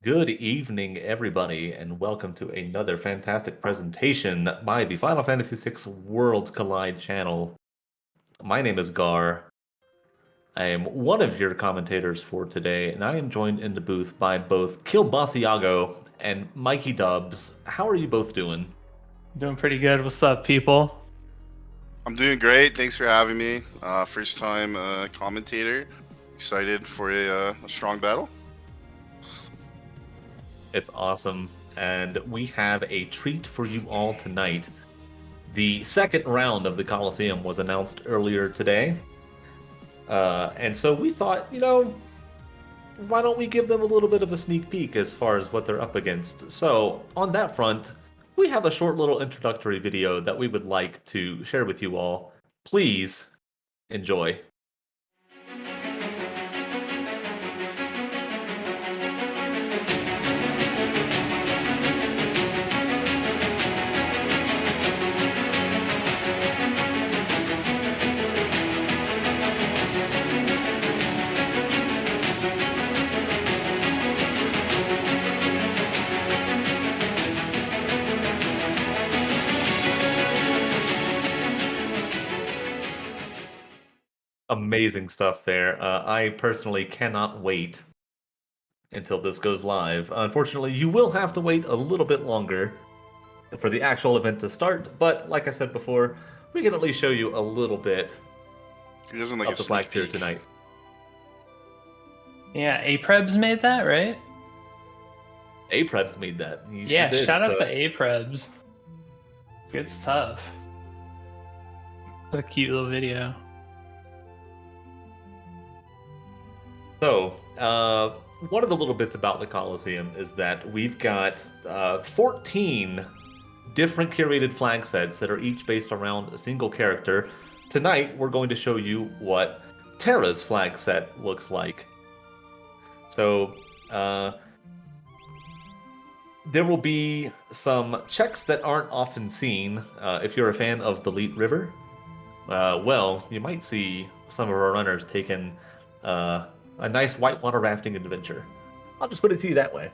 Good evening, everybody, and welcome to another fantastic presentation by the Final Fantasy VI Worlds Collide channel. My name is Gar. I am one of your commentators for today, and I am joined in the booth by both Kilbasiago and Mikey Dubs. How are you both doing? Doing pretty good. What's up, people? I'm doing great. Thanks for having me. First time commentator. Excited for a strong battle. It's awesome, and we have a treat for you all tonight. The second round of the Coliseum was announced earlier today. And so we thought, why don't we give them a little bit of a sneak peek as far as what they're up against? So, on that front, we have a short little introductory video that we would like to share with you all. Please enjoy. Amazing stuff there. I personally cannot wait until this goes live. Unfortunately, you will have to wait a little bit longer for the actual event to start, but like I said before, we can at least show you a little bit Who doesn't like of a the sneak flag tier peek? tonight. Yeah, Aprebs made that, right? Aprebs made that. He Yeah, sure did, shout out so- to Aprebs. Good stuff. What a cute little video. So, one of the little bits about the Coliseum is that we've got 14 different curated flag sets that are each based around a single character. Tonight, we're going to show you what Terra's flag set looks like. So, there will be some checks that aren't often seen. If you're a fan of the Leet River, well, you might see some of our runners taking a nice whitewater rafting adventure. I'll just put it to you that way.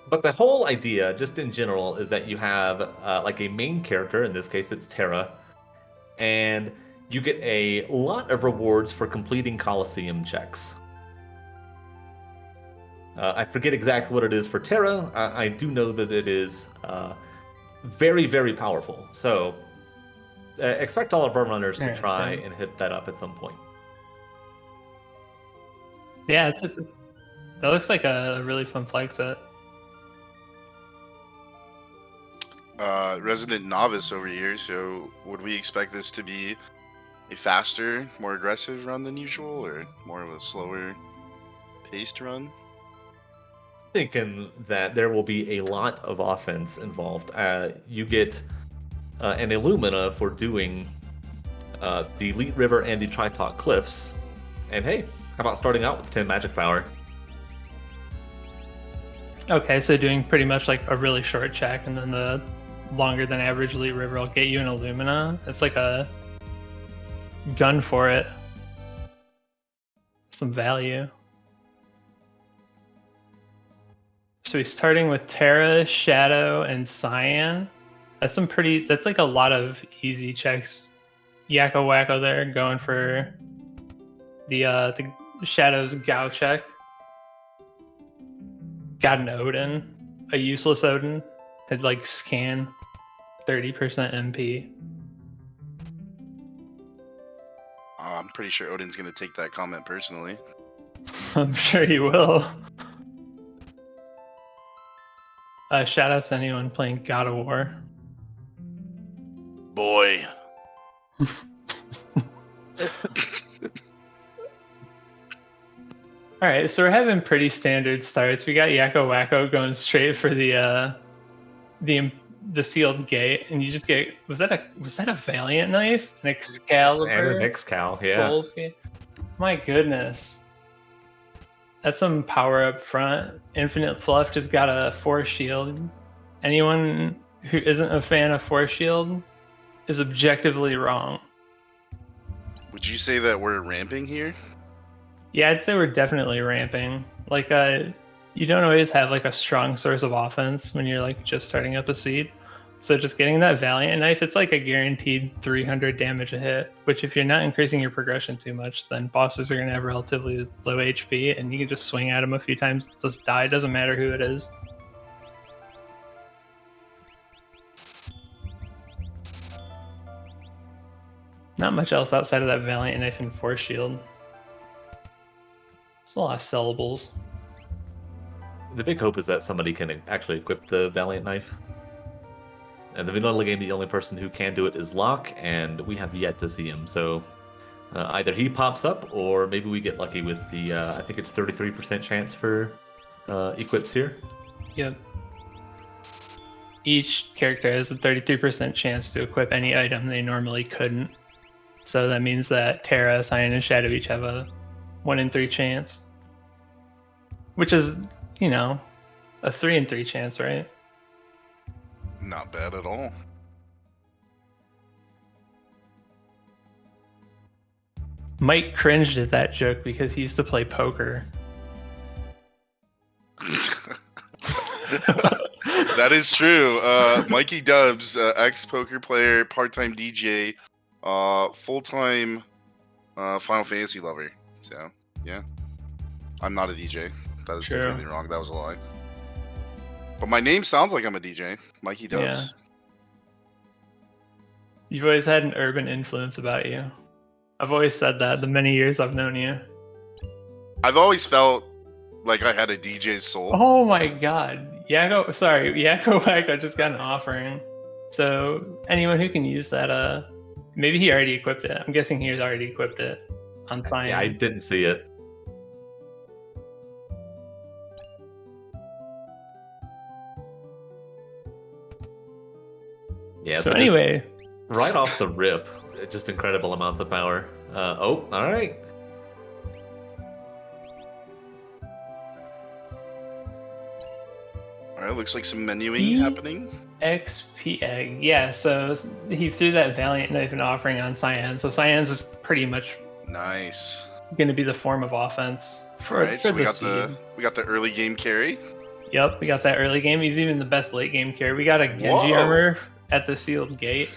But the whole idea, just in general, is that you have like a main character, in this case it's Terra, and you get a lot of rewards for completing Coliseum checks. I forget exactly what it is for Terra. I do know that it is very, very powerful. So expect all of our runners to try and hit that up at some point. Yeah, that looks like a really fun flag set. Resident novice over here. So would we expect this to be a faster, more aggressive run than usual, or more of a slower paced run? Thinking that there will be a lot of offense involved. You get an Illumina for doing the Leet River and the Tritalk Cliffs. And hey, how about starting out with 10 magic power? Okay, so doing pretty much like a really short check, and then the longer than average Leet River will get you an Illumina. It's like a gun for it. Some value. So he's starting with Terra, Shadow, and Cyan. That's like a lot of easy checks. YakkoWakko there going for the Shadow's Gao check. Got an Odin, a useless Odin. Had like scan 30% MP. I'm pretty sure Odin's gonna take that comment personally. I'm sure he will. Shout out to anyone playing God of War. Boy. All right, so we're having pretty standard starts. We got YakkoWakko going straight for the sealed gate, and you just get was that a Valiant knife, an Excalibur, And an X-Cal, yeah. Souls Gate? My goodness, that's some power up front. InfiniteFluff just got a Force Shield. Anyone who isn't a fan of Force Shield is objectively wrong. Would you say that we're ramping here? Yeah, I'd say we're definitely ramping. Like, you don't always have like a strong source of offense when you're like just starting up a seed. So just getting that Valiant knife, it's like a guaranteed 300 damage a hit. Which, if you're not increasing your progression too much, then bosses are gonna have relatively low HP, and you can just swing at them a few times, just die. Doesn't matter who it is. Not much else outside of that Valiant knife and Force Shield. There's a lot of sellables. The big hope is that somebody can actually equip the Valiant Knife. And the vanilla game, the only person who can do it is Locke, and we have yet to see him. So either he pops up, or maybe we get lucky with the, I think it's 33% chance for equips here. Yep. Each character has a 33% chance to equip any item they normally couldn't. So that means that Terra, Cyan, and Shadow each have a 1 in 3 chance. Which is, you know, a 3 in 3 chance, right? Not bad at all. Mike cringed at that joke because he used to play poker. That is true. Mikey Dubs, ex-poker player, part-time DJ, full-time Final Fantasy lover. So, yeah. I'm not a DJ. That is True. completely wrong. That was a lie. But my name sounds like I'm a DJ. Mikey Dubs. Yeah. You've always had an urban influence about you. I've always said that the many years I've known you. I've always felt like I had a DJ's soul. Oh my god. YakkoWakko just got an offering. So anyone who can use that, maybe he already equipped it. I'm guessing he's already equipped it on Cyan. Yeah, I didn't see it. Yeah, So just anyway, right off the rip, just incredible amounts of power. Oh, all right. All right, looks like some menuing happening. XP egg. Yeah, so he threw that Valiant knife and offering on Cyan. So Cyan's is pretty much Nice. going to be the form of offense for, All right, for so we the got seed. the early game carry. Yep, we got that early game. He's even the best late game carry. We got a Genji Whoa. armor at the sealed gate,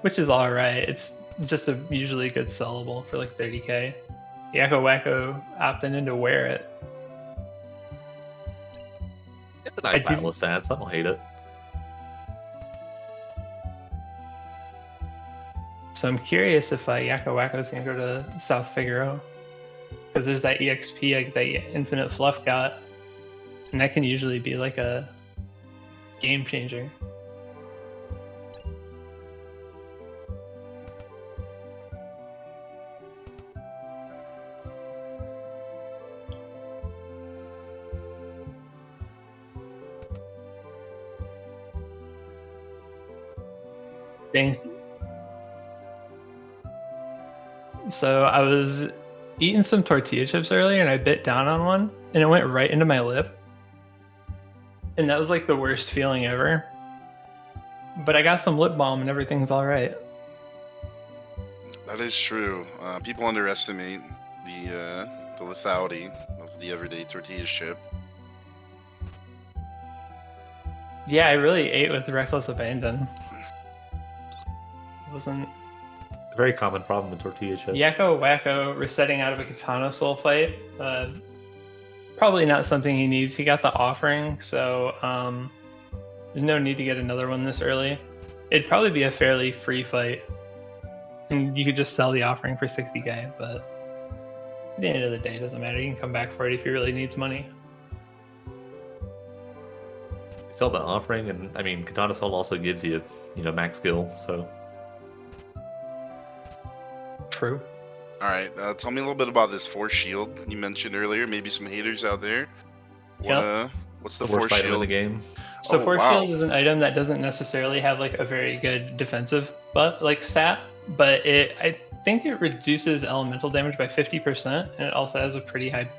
which is all right. It's just a usually good sellable for like 30k. YakkoWakko opting in to wear it. It's a nice I do- battle of stats. I don't hate it. So I'm curious if YakkoWakko is going to go to South Figaro. Because there's that EXP egg that InfiniteFluff got. And that can usually be like a game changer. Thanks. So I was eating some tortilla chips earlier and I bit down on one and it went right into my lip. And that was like the worst feeling ever. But I got some lip balm and everything's all right. That is true. People underestimate the lethality of the everyday tortilla chip. Yeah, I really ate with reckless abandon. It wasn't A very common problem with tortilla chips. YakkoWakko resetting out of a Katana Soul fight. Probably not something he needs. He got the offering, so there's no need to get another one this early. It'd probably be a fairly free fight. And you could just sell the offering for 60k, but at the end of the day, it doesn't matter. You can come back for it if he really needs money. Sell the offering, and I mean, Katana Soul also gives you, max skill. So True. All right, tell me a little bit about this Force Shield you mentioned earlier. Maybe some haters out there. What's the the worst Force item in the Shield? game. So Oh, Force wow. Shield is an item that doesn't necessarily have like a very good defensive stat, but I think it reduces elemental damage by 50%, and it also has a pretty high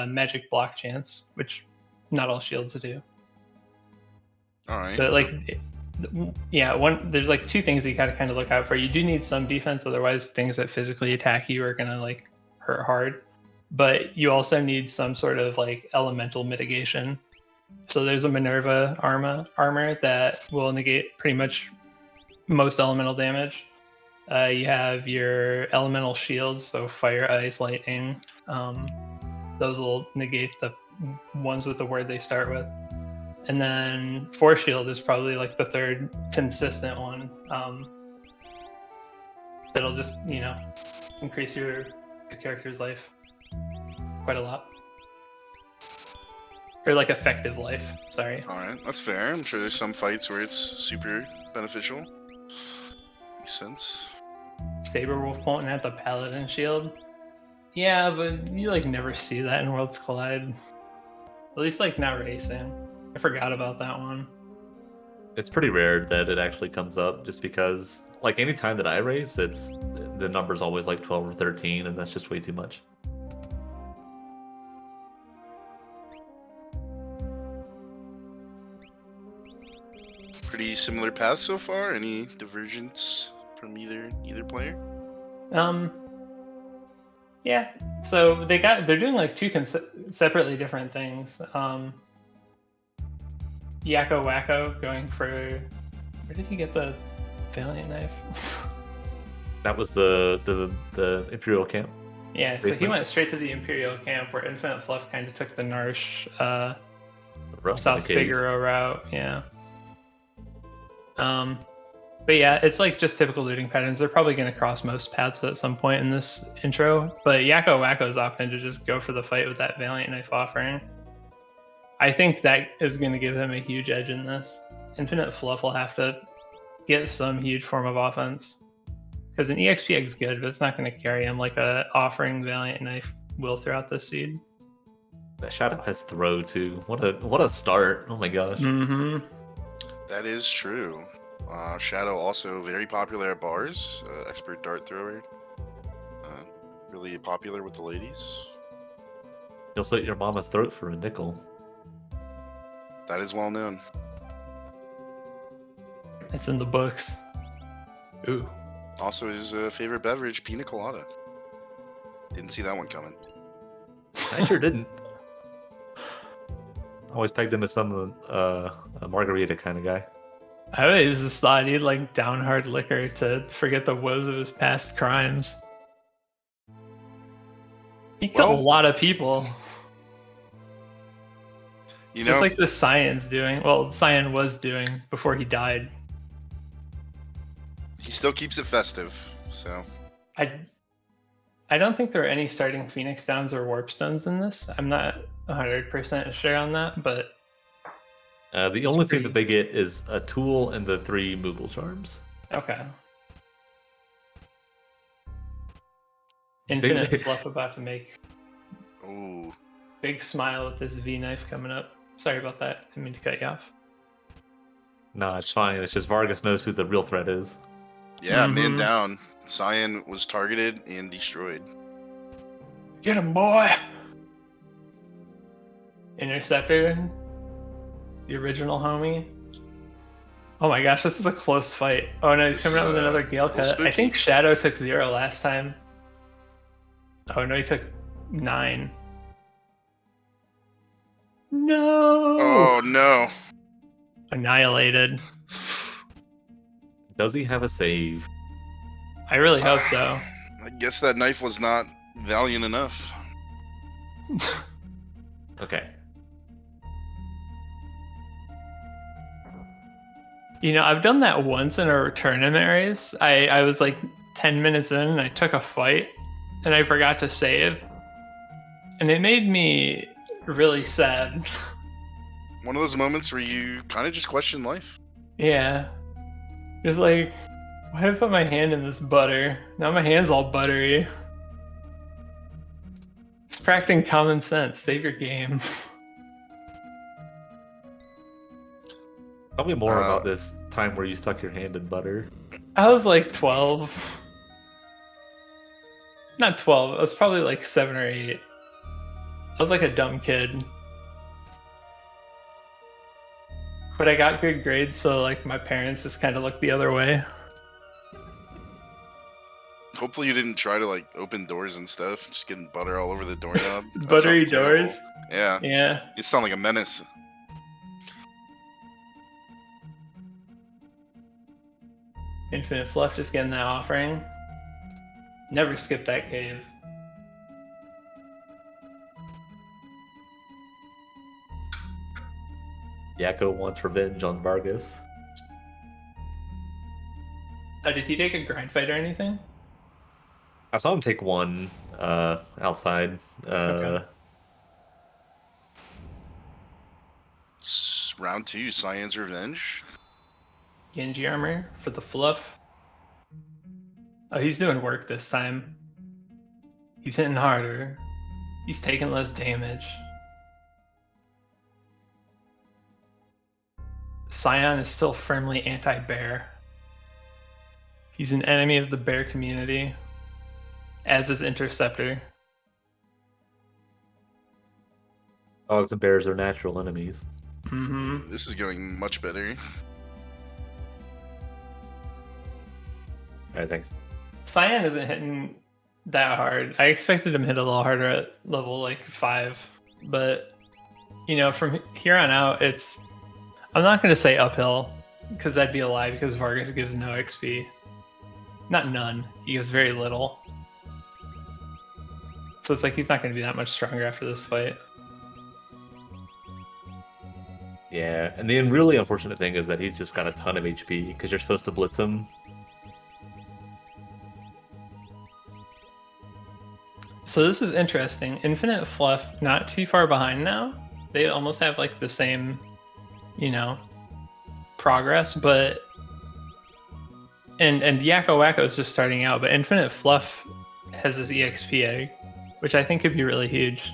magic block chance, which not all shields do. All right. So Yeah, there's like two things you gotta kind of look out for. You do need some defense, otherwise things that physically attack you are gonna like hurt hard. But you also need some sort of like elemental mitigation. So there's a Minerva armor that will negate pretty much most elemental damage. You have your elemental shields, so fire, ice, lightning. Those will negate the ones with the word they start with. And then Force Shield is probably like the third consistent one. That'll just, increase your character's life quite a lot. Or like effective life, sorry. Alright, that's fair. I'm sure there's some fights where it's super beneficial. Makes sense. Saberwolf won't have the Paladin Shield. Yeah, but you like never see that in Worlds Collide. At least like not racing. I forgot about that one. It's pretty rare that it actually comes up, just because like any time that I race, the number's always like 12 or 13, and that's just way too much. Pretty similar paths so far. Any divergence from either player? Yeah. So they're doing like two separately different things. YakkoWakko going for, where did he get the Valiant Knife? That was the Imperial camp. Yeah, basement. So he went straight to the Imperial camp, where InfiniteFluff kind of took the Narsh South Figaro route. Yeah. But yeah, it's like just typical looting patterns. They're probably going to cross most paths at some point in this intro, but YakkoWakko is opting to just go for the fight with that Valiant Knife offering. I think that is going to give him a huge edge in this. InfiniteFluff will have to get some huge form of offense, because an EXP is good, but it's not going to carry him like a offering Valiant Knife will throughout this seed. That Shadow has throw too. What a start! Oh my gosh. Mm-hmm. That is true. Shadow also very popular at bars. Expert dart thrower. Really popular with the ladies. You'll slit your mama's throat for a nickel. That is well known. It's in the books. Ooh. Also, his favorite beverage, pina colada. Didn't see that one coming. I sure didn't. Always pegged him as some a margarita kind of guy. I always just thought he'd like down hard liquor to forget the woes of his past crimes. He killed a lot of people. You know, it's like the Cyan's doing. Well, Cyan was doing before he died. He still keeps it festive, so. I don't think there are any starting Phoenix Downs or Warp Stones in this. I'm not 100% sure on that, but the only thing that they get is a tool and the 3 Moogle charms. Okay. InfiniteFluff about to make Ooh. big smile with this V knife coming up. Sorry about that. I didn't mean to cut you off. Nah, it's fine. It's just Vargas knows who the real threat is. Yeah, man down. Cyan was targeted and destroyed. Get him, boy! Interceptor, the original homie. Oh my gosh, this is a close fight. Oh no, he's coming out with another Gale Cut. I think Shadow took 0 last time. Oh no, he took 9. No! Oh no. Annihilated. Does he have a save? I really hope so. I guess that knife was not valiant enough. Okay. You know, I've done that once in a tournament race. I was like 10 minutes in and I took a fight and I forgot to save. And it made me really sad. One of those moments where you kind of just question life. Yeah. Just like, why did I put my hand in this butter? Now my hand's all buttery. It's practicing common sense. Save your game. Tell me more about this time where you stuck your hand in butter. I was like 12. Not 12. I was probably like 7 or 8. I was like a dumb kid. But I got good grades, so like my parents just kind of looked the other way. Hopefully you didn't try to like open doors and stuff, just getting butter all over the doorknob. That Buttery sounds terrible. doors. Yeah. Yeah. You sound like a menace. InfiniteFluff just getting that offering. Never skip that cave. Yakko wants revenge on Vargas. Did he take a grind fight or anything? I saw him take one outside. Okay. Round 2, Cyan's Revenge. Genji armor for the fluff. Oh, he's doing work this time. He's hitting harder. He's taking less damage. Cyan is still firmly anti-bear. He's an enemy of the bear community, as is Interceptor. Dogs and bears are natural enemies. Mm-hmm. This is going much better. Alright, thanks. Cyan isn't hitting that hard. I expected him to hit a little harder at level like 5, but you know, from here on out, I'm not going to say uphill because that'd be a lie because Vargas gives no XP. Not none. He gives very little. So it's like he's not going to be that much stronger after this fight. Yeah, and the really unfortunate thing is that he's just got a ton of HP because you're supposed to blitz him. So this is interesting. InfiniteFluff not too far behind now. They almost have like the same, you know, progress, but and YakkoWakko is just starting out, but InfiniteFluff has this EXP egg, which I think could be really huge.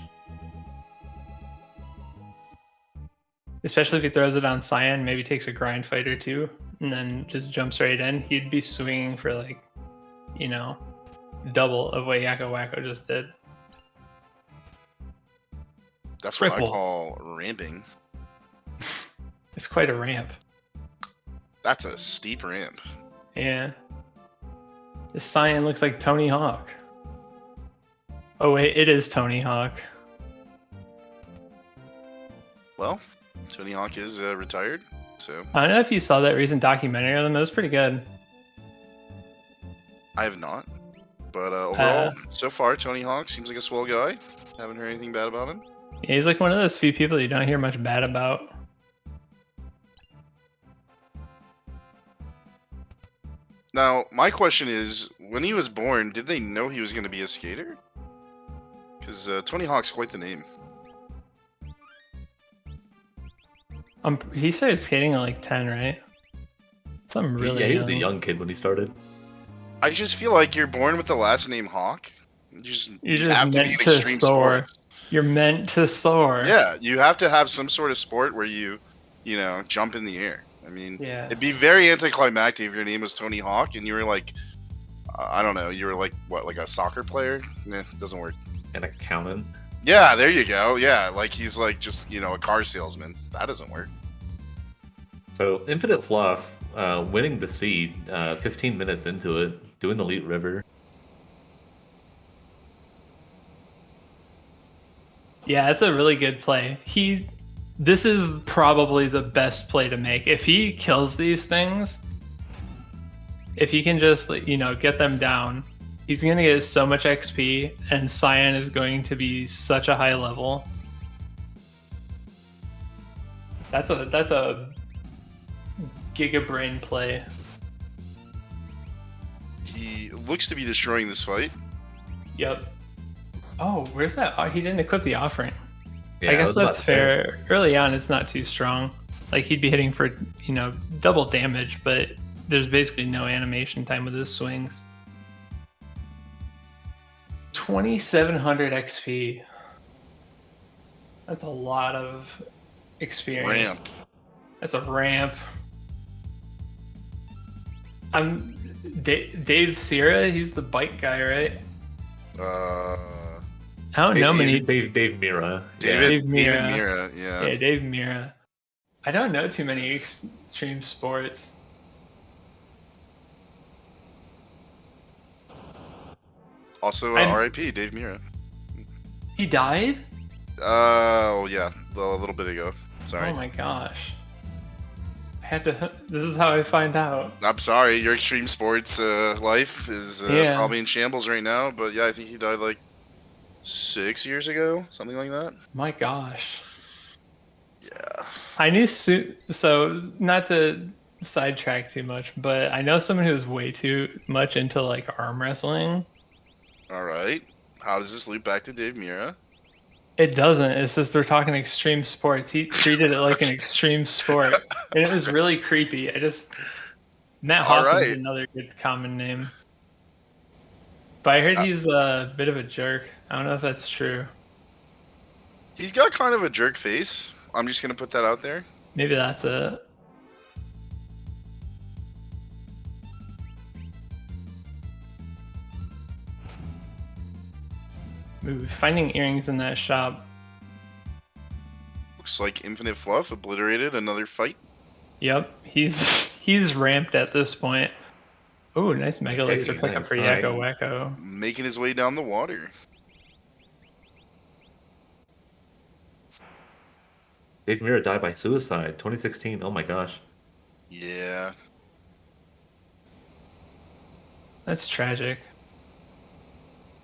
Especially if he throws it on Cyan, maybe takes a grind fight or two, and then just jumps right in. He'd be swinging for like, you know, double of what YakkoWakko just did. That's Triple. what I call ramping. It's quite a ramp. That's a steep ramp. Yeah. This Cyan looks like Tony Hawk. Oh wait, it is Tony Hawk. Well, Tony Hawk is retired, so I don't know if you saw that recent documentary of him. It was pretty good. I have not. But overall, so far, Tony Hawk seems like a swell guy. Haven't heard anything bad about him. Yeah, he's like one of those few people you don't hear much bad about. Now, my question is, when he was born, did they know he was going to be a skater? Because Tony Hawk's quite the name. He started skating at like 10, right? Something really Yeah, he was a young. young kid when he started. I just feel like you're born with the last name Hawk. You just have to be in meant to extreme soar. sports. You're meant to soar. Yeah, you have to have some sort of sport where you know, jump in the air. I mean, Yeah. it'd be very anticlimactic if your name was Tony Hawk and you were like, I don't know, you were like, what, like a soccer player? Nah, doesn't work. An accountant. Yeah, there you go. Yeah, like he's like just, you know, a car salesman. That doesn't work. So InfiniteFluff winning the seed 15 minutes into it, doing the Elite River. Yeah, it's a really good play. This is probably the best play to make. If he kills these things, if he can just, you know, get them down, he's going to get so much XP, and Cyan is going to be such a high level. That's a Giga Brain play. He looks to be destroying this fight. Yep. Oh, where's that? Oh, he didn't equip the offering. Yeah, I was guess about that's to say. fair. Early on, it's not too strong. Like, he'd be hitting for, you know, double damage, but there's basically no animation time with his swings. 2,700 XP. That's a lot of experience. Ramp. That's a ramp. I'm Dave Sierra. He's the bike guy, right? I don't know many. Dave Mira. David Dave Mira. Mira, yeah. Yeah, Dave Mira. I don't know too many extreme sports. Also, R.I.P. Dave Mirra. He died? Oh yeah, a little bit ago. Sorry. Oh my gosh. I had to. This is how I find out. I'm sorry. Your extreme sports life is probably in shambles right now. But yeah, I think he died like 6 years ago, something like that. My gosh. Yeah. I knew so not to sidetrack too much, but I know someone who's way too much into like arm wrestling. All right. How does this loop back to Dave Mirra? It doesn't. It's just we're talking extreme sports. He treated it like an extreme sport, and it was really creepy. Matt Hoffman's another good common name, but I heard he's a bit of a jerk. I don't know if that's true. He's got kind of a jerk face. I'm just gonna put that out there. Maybe that's it. Ooh, finding earrings in that shop. Looks like InfiniteFluff obliterated another fight. Yep, he's ramped at this point. Ooh, nice Mega Elixir pickup for YakkoWakko. Making his way down the water. Dave Mirra died by suicide, 2016. Oh my gosh. Yeah. That's tragic.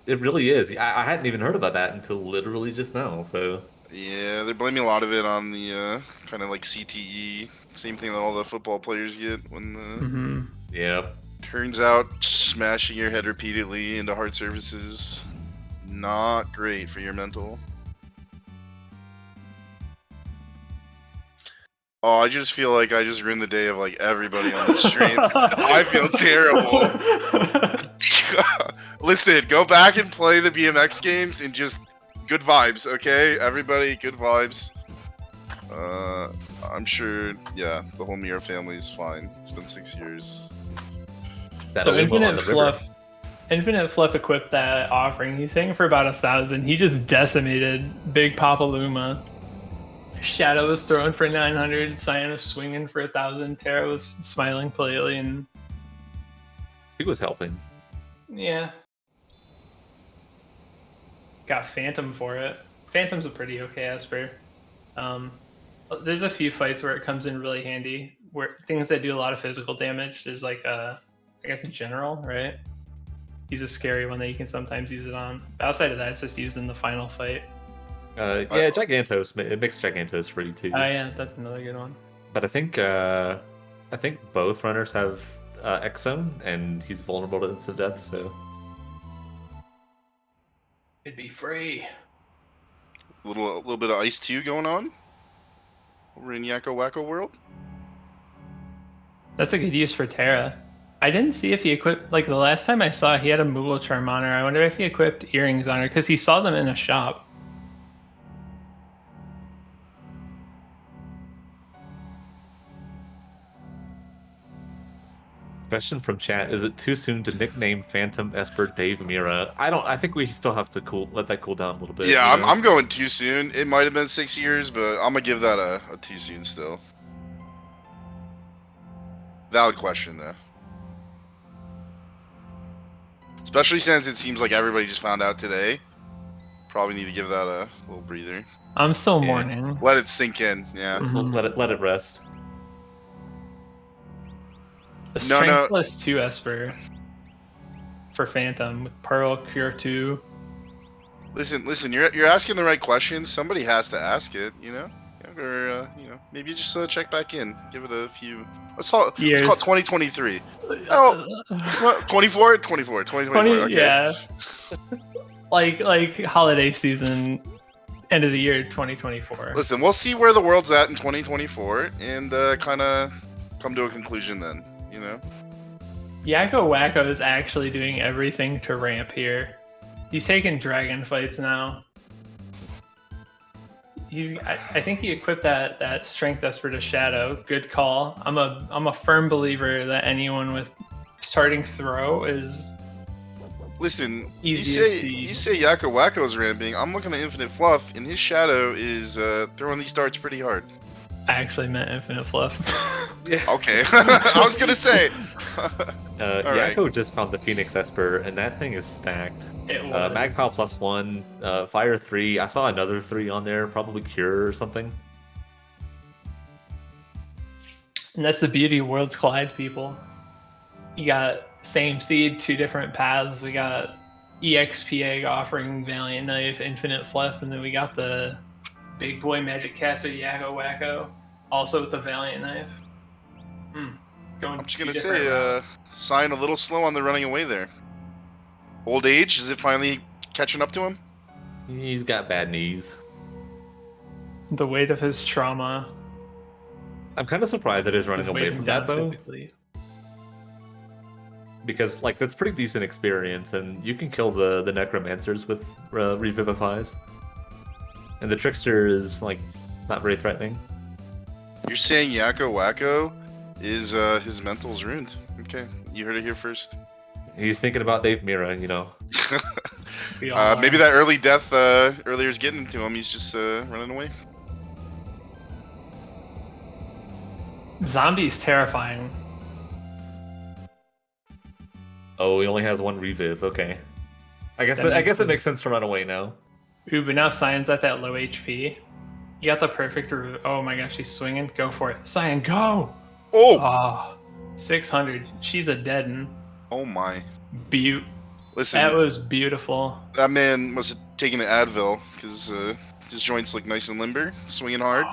It really is. I hadn't even heard about that until literally just now. So yeah, they're blaming a lot of it on the kind of like CTE, same thing that all the football players get when the yeah. Turns out smashing your head repeatedly into hard surfaces not great for your mental. Oh, I just feel like I just ruined the day of like everybody on the stream. I feel terrible. Listen, go back and play the BMX games and just good vibes, okay? Everybody, good vibes. I'm sure, yeah, the whole Mirra family is fine. It's been 6 years. So InfiniteFluff equipped that offering. He's saying for about 1,000. He just decimated Big Papa Luma. Shadow was throwing for 900. Cyan was swinging for 1,000. Terra was smiling politely, and he was helping. Yeah. Got Phantom for it. Phantom's a pretty okay Esper. There's a few fights where it comes in really handy. Where things that do a lot of physical damage. There's like I guess a general, right? He's a scary one that you can sometimes use it on. But outside of that, it's just used in the final fight. Yeah, Gigantos. It makes Gigantos free too. Oh yeah, that's another good one. But I think both runners have X-Zone, and he's vulnerable to instant death, so it'd be free. A little bit of Ice 2 going on over in YakkoWakko world. That's a good use for Terra. I didn't see if he equipped, like the last time I saw he had a Moogle charm on her. I wonder if he equipped earrings on her, because he saw them in a shop. Question from chat: is it too soon to nickname Phantom Esper Dave Mirra? I think we still have to let that cool down a little bit. Yeah, I'm going too soon. It might have been 6 years, but I'm gonna give that a too soon still. Valid question though. Especially since it seems like everybody just found out today. Probably need to give that a little breather. I'm still mourning. Let it sink in. Yeah. Let it rest. The strength plus 2 Esper for Phantom with Pearl, Cure 2. Listen. You're asking the right questions. Somebody has to ask it. You know, or maybe just check back in. Give it a few. Let's call it 2023. Oh, 24. Okay. Yeah. like holiday season, end of the year 2024. Listen, we'll see where the world's at in 2024 and kind of come to a conclusion then. You know, YakkoWakko is actually doing everything to ramp here. He's taking dragon fights now. I think he equipped that strength Esper to Shadow. Good call. I'm a firm believer that anyone with starting throw is. Listen, you say YakkoWakko's ramping. I'm looking at InfiniteFluff, and his Shadow is throwing these darts pretty hard. I actually meant InfiniteFluff. Okay, I was gonna say. Alright. Yakko just found the Phoenix Esper, and that thing is stacked. It was. Magpie +1, Fire 3. I saw another 3 on there, probably Cure or something. And that's the beauty of Worlds Collide, people. You got same seed, 2 different paths. We got EXP offering Valiant Knife, InfiniteFluff, and then we got the big boy magic caster YakkoWakko, also with the Valiant Knife. Going I'm just 2 gonna different say, routes. Sign a little slow on the running away there. Old age, is it finally catching up to him? He's got bad knees. The weight of his trauma I'm kind of surprised it is running is away weighing from down that, though. physically. Because, like, that's pretty decent experience, and you can kill the Necromancers with Revivifies. And the Trickster is, like, not very threatening. You're saying YakkoWakko is his mental's ruined. Okay, you heard it here first. He's thinking about Dave Mira, you know. We all Maybe are. that early death earlier is getting into him. He's just running away. Zombie's terrifying. Oh, he only has 1 Reviv, okay. I guess That it makes makes sense to run away now. Ooh, but now Cyan's at that low HP. You got the perfect... Oh my gosh, she's swinging. Go for it. Cyan, go! Oh! Oh, 600. She's a deaden. Oh my. Beaut. Listen, That was beautiful. that man must have taken an Advil, because his joints look nice and limber, swinging hard.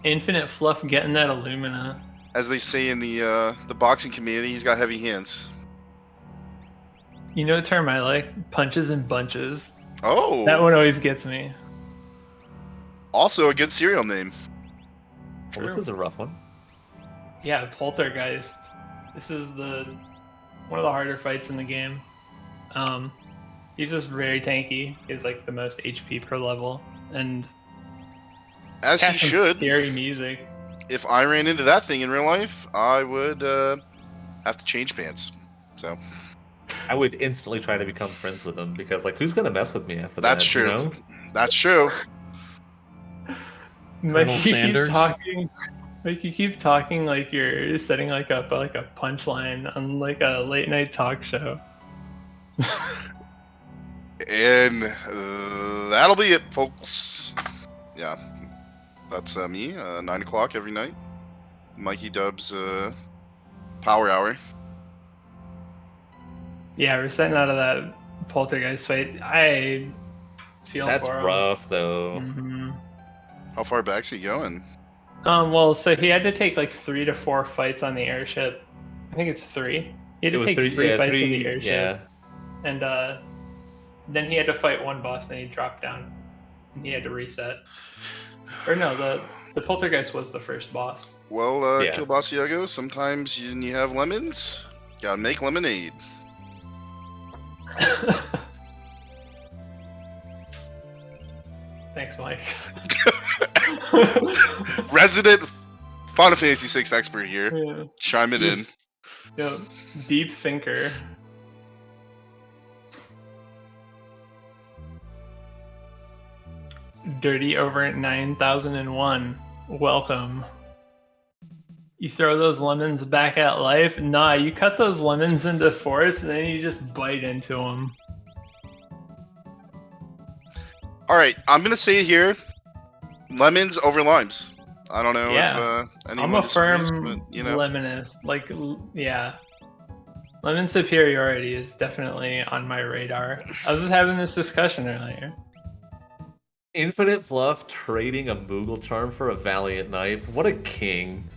InfiniteFluff getting that Illumina. As they say in the boxing community, he's got heavy hands. You know what term I like? Punches and bunches. Oh! That one always gets me. Also a good serial name. Well, this is a rough one. Yeah, Poltergeist. This is one of the harder fights in the game. He's just very tanky. He's like the most HP per level, and As he got some should. Scary music. If I ran into that thing in real life, I would have to change pants. So I would instantly try to become friends with him, because, like, who's gonna mess with me after that's that? true. You know? That's true. Colonel Like, you Sanders? you keep talking like you're setting like a punchline on like a late night talk show. And that'll be it, folks. Yeah, that's me. 9 o'clock every night. Mikey Dubs Power Hour. Yeah, we're setting out of that Poltergeist fight. I feel That's for him. rough, though. Mhm. How far back's he going? Well, so he had to take like 3 to 4 fights on the airship. I think it's 3. He had to take 3 fights on the airship. Yeah. And then he had to fight 1 boss, and he dropped down. And he had to reset. Or no, the Poltergeist was the first boss. Well, Yeah. Kilbasiago, sometimes when you have lemons, gotta make lemonade. Thanks, Mike. Resident Final Fantasy 6 expert here, Yeah. chiming in. Yeah. Deep thinker. Dirty over 9001. Welcome. You throw those lemons back at life? Nah, you cut those lemons into force and then you just bite into them. All right, I'm gonna say it here: lemons over limes. I don't know if anyone I'm a disagrees, firm but, you know. lemonist. Like, yeah. Lemon superiority is definitely on my radar. I was just having this discussion earlier. InfiniteFluff trading a Moogle charm for a Valiant Knife. What a king.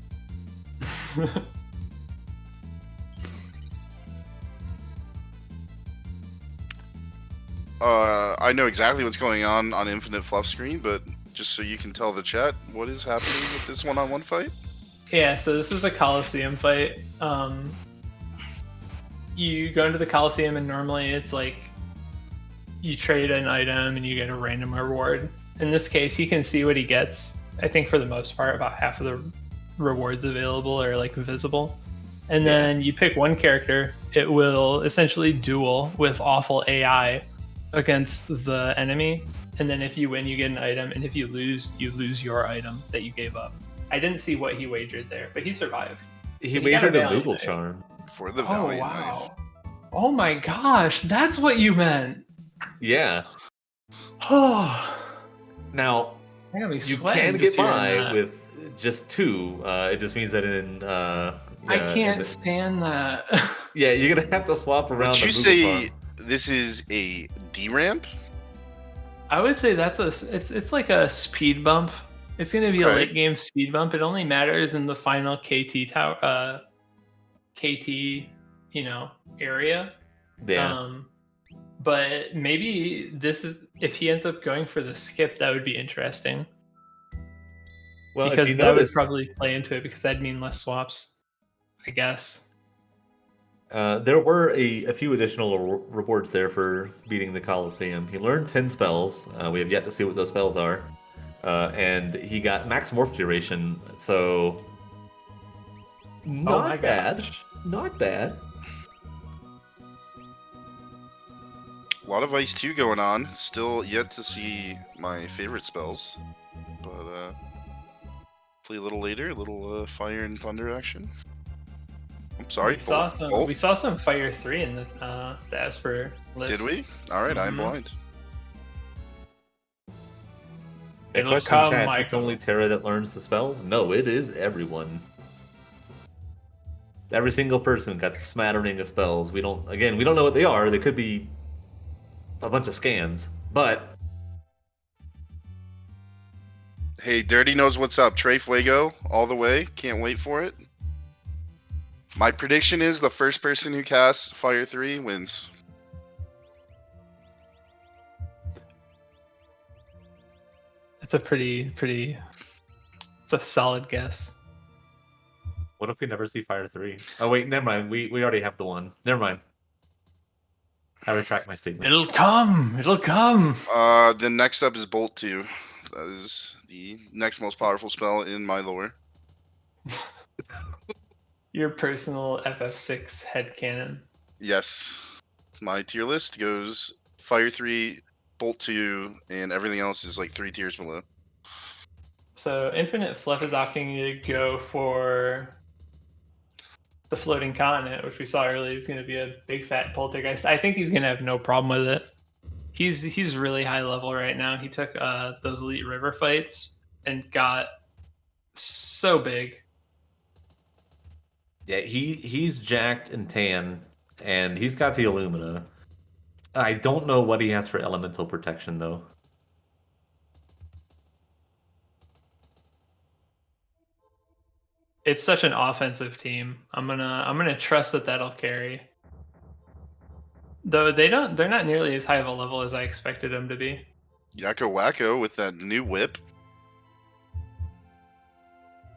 I know exactly what's going on InfiniteFluff screen, but just so you can tell the chat, what is happening with this one-on-one fight? Yeah, so this is a Coliseum fight. You go into the Coliseum and normally it's like you trade an item and you get a random reward. In this case, he can see what he gets. I think for the most part, about half of the rewards available are like visible. And then you pick one character. It will essentially duel with awful AI against the enemy. And then if you win, you get an item. And if you lose your item that you gave up. I didn't see what he wagered there, but he survived. He So he got a wagered a Valiant Moogle knife. charm. For the Oh Valiant wow! Oh my gosh, that's what you meant. Yeah. Oh, Now, I got me you sweating can just get hearing by that. with just 2. It just means that in I can't in stand that. yeah, you're gonna have to swap Would around the you Moogle say charm. this is a D ramp? I would say it's like a speed bump. It's gonna be a Okay. late game speed bump. It only matters in the final KT tower, KT, area. Yeah. But maybe this is if he ends up going for the skip, that would be interesting Well, if you because that would notice, probably play into it because that'd mean less swaps, I guess. there were a few additional rewards there for beating the Coliseum. He learned 10 spells. We have yet to see what those spells are. And he got max morph duration, so Oh my not bad. gosh. Not bad. A lot of Ice 2 going on. Still yet to see my favorite spells. But hopefully a little later, a little Fire and Thunder action. I'm sorry. We saw Bolt. some Fire 3 in the Esper list. Did we? Alright, I'm Mhm. blind. A It'll question come, in chat, Michael. it's only Terra that learns the spells? No, it is everyone. Every single person got a smattering of spells. We don't know what they are. They could be a bunch of scans, but Hey, Dirty knows what's up. Trey Fuego, all the way. Can't wait for it. My prediction is the first person who casts Fire 3 wins. It's a pretty. It's a solid guess. what if we never see Fire 3? Oh wait, never mind. We already have the one. Never mind. I retract my statement. It'll come. It'll come. Then next up is Bolt 2. That is the next most powerful spell in my lore. Your personal FF6 headcanon. Yes. My tier list goes Fire 3, Bolt 2, and everything else is like 3 tiers below. So InfiniteFluff is opting to go for the floating continent, which we saw earlier is going to be a big fat poltergeist. I think he's going to have no problem with it. He's really high level right now. He took those elite river fights and got so big. Yeah, he's jacked and tan, and he's got the Illumina. I don't know what he has for elemental protection though. It's such an offensive team. I'm gonna trust that that'll carry. Though they're not nearly as high of a level as I expected them to be. YakkoWakko with that new whip.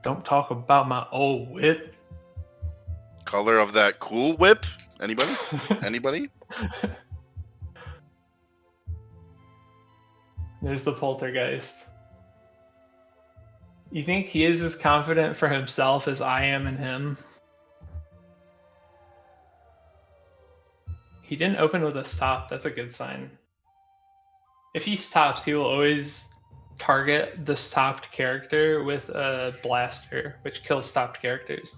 Don't talk about my old whip. Color of that cool whip. Anybody? Anybody? There's the poltergeist. You think he is as confident for himself as I am in him? He didn't open with a stop. That's a good sign. If he stops, he will always target the stopped character with a blaster, which kills stopped characters.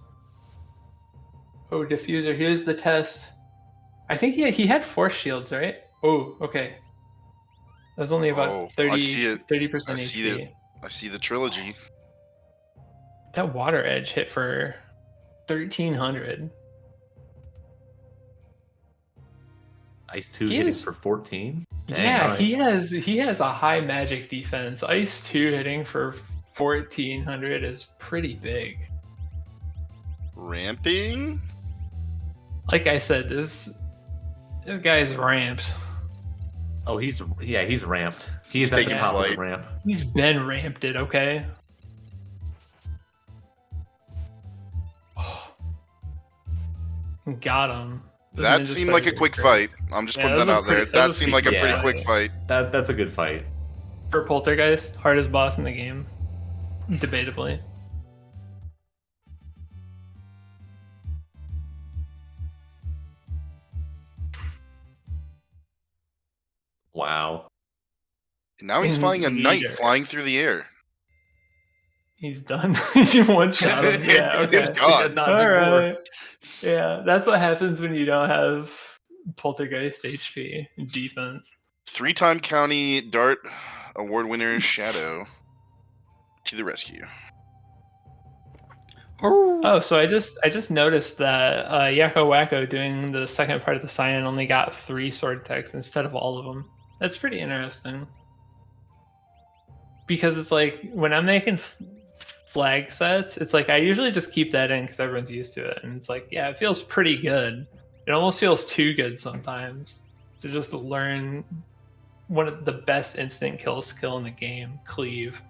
Oh, diffuser, here's the test. I think he had force shields, right? Oh, okay. That was only about I see it. 30% I HP. see it. I see the trilogy. That water edge hit for 1300. Ice 2 He hitting is- for 14? Dang, Yeah, alright. he has a high magic defense. Ice 2 hitting for 1400 is pretty big. Ramping? Like I said, this guy's ramped. Oh, he's ramped. He's He's at the taking top of flight. the ramp. He's been ramped it, okay? Got him. This That ninja seemed like a starter quick is fight. I'm just Yeah, putting that that was a out there. pretty- that That was a seemed like a pretty pretty good quick fight. That's a good fight. For Poltergeist, hardest boss in the game. Debatably. Wow. Now he's flying a knight Leader. flying through the air. He's done. You one shot him. Yeah, okay. It's gone. Not All anymore. right. Yeah, that's what happens when you don't have Poltergeist HP defense. 3-time county dart award winner Shadow to the rescue. Oh, so I just noticed that YakkoWakko doing the second part of the Cyan only got 3 sword techs instead of all of them. That's pretty interesting. Because it's like when I'm making flag sets, it's like I usually just keep that in because everyone's used to it, and it's like, yeah, it feels pretty good. It almost feels too good sometimes to just learn one of the best instant kill skill in the game, cleave.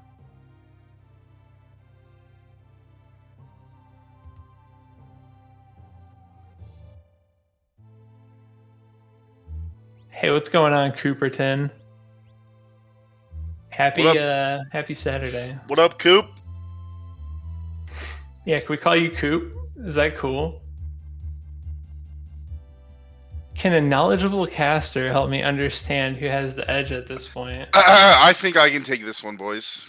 Hey, what's going on, Cooperton? Happy happy Saturday. What up, Coop? Yeah, can we call you Coop? Is that cool? Can a knowledgeable caster help me understand who has the edge at this point? I think I can take this one, boys.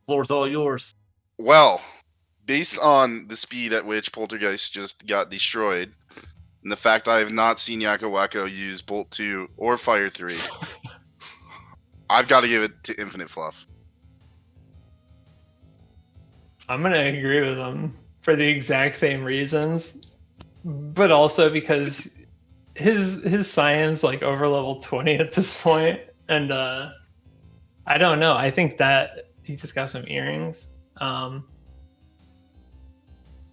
Floor's all yours. Well, based on the speed at which Poltergeist just got destroyed, and the fact I have not seen YakkoWakko use Bolt 2 or Fire 3, I've got to give it to InfiniteFluff. I'm gonna agree with him for the exact same reasons, but also because his science like over level 20 at this point, and I don't know. I think that he just got some earrings.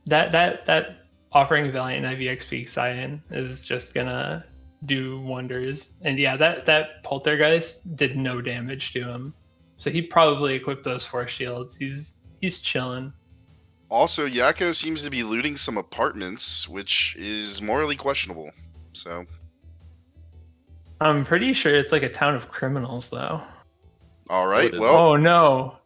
That offering Valiant IVXP Cyan is just gonna do wonders. And yeah, that Poltergeist did no damage to him, so he probably equipped those 4 shields. He's chilling. Also, Yakko seems to be looting some apartments, which is morally questionable. So, I'm pretty sure it's like a town of criminals, though. all right. What is Well, Oh no.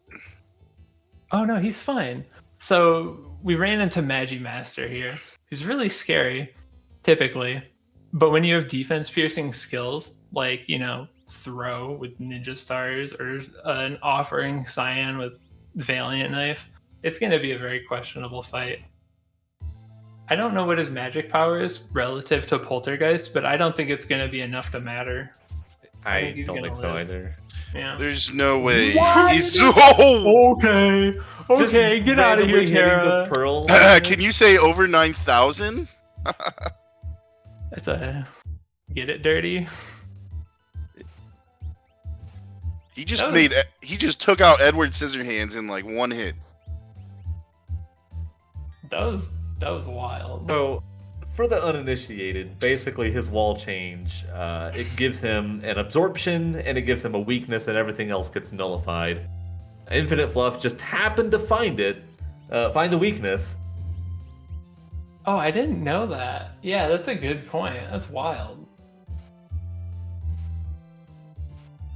Oh no, he's fine. So we ran into Magimaster here. He's really scary, typically. But when you have defense piercing skills, like, you know, throw with ninja stars or an offering Cyan with Valiant knife, it's going to be a very questionable fight. I don't know what his magic power is relative to Poltergeist, but I don't think it's going to be enough to matter. I think he's don't gonna think so live. either. Yeah. there's no way. What? He's so. Okay. Just Okay, get out of here, randomly hitting Terra. the pearl. Can you say over 9,000? That's a get it dirty. He just That was- He just took out Edward Scissorhands in like one hit. That was wild. So, for the uninitiated, basically his wall change, it gives him an absorption and it gives him a weakness, and everything else gets nullified. InfiniteFluff just happened to find the weakness. Oh, I didn't know that. Yeah, that's a good point. That's wild.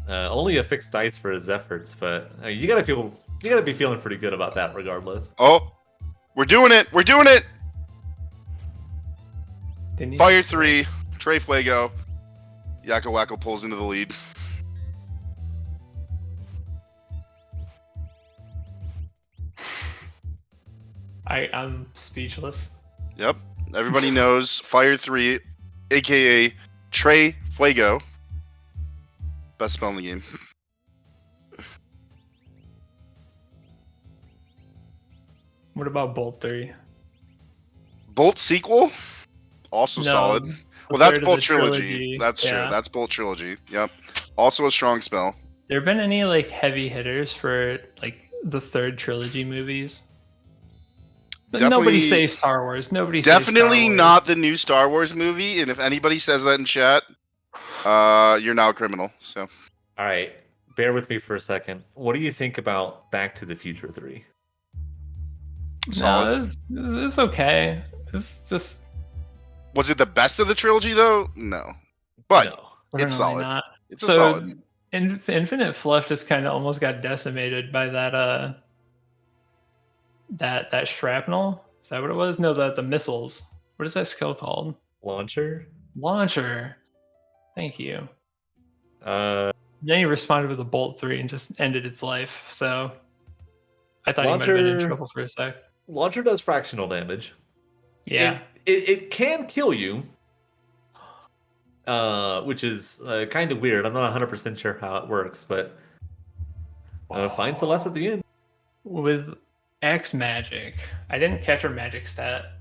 Only a fixed dice for his efforts, but you gotta be feeling pretty good about that, regardless. Oh, we're doing it. We're doing it. Didn't you? Fire 3, Trey Fuego. YakkoWakko pulls into the lead. I'm speechless. Yep. Everybody knows Fire 3, aka Trey Fuego. Best spell in the game. What about Bolt 3? Bolt sequel? Also No, solid. the Well, that's third of Bolt the trilogy. That's Yeah. true. That's Bolt trilogy. Yep. Also a strong spell. There been any like heavy hitters for like the third trilogy movies? But nobody Definitely- say Star Wars. Nobody say Star Definitely Wars. not the new Star Wars movie. And if anybody says that in chat, you're now a criminal. So All right, bear with me for a second. What do you think about Back to the Future 3? solid. No, it's okay. It's just Was it the best of the trilogy though? No. But No. it's definitely solid. not. It's a So solid. InfiniteFluff just kind of almost got decimated by that that shrapnel. Is that what it was? No, the missiles. What is that skill called? Launcher? Launcher. Thank you. Uh, Then he responded with a Bolt 3 and just ended its life. So I thought he might have been in Launcher- trouble for a sec. Launcher does fractional damage. Yeah. It can kill you, which is kind of weird. I'm not 100% sure how it works, but find Celeste at the end. With X magic, I didn't catch her magic stat.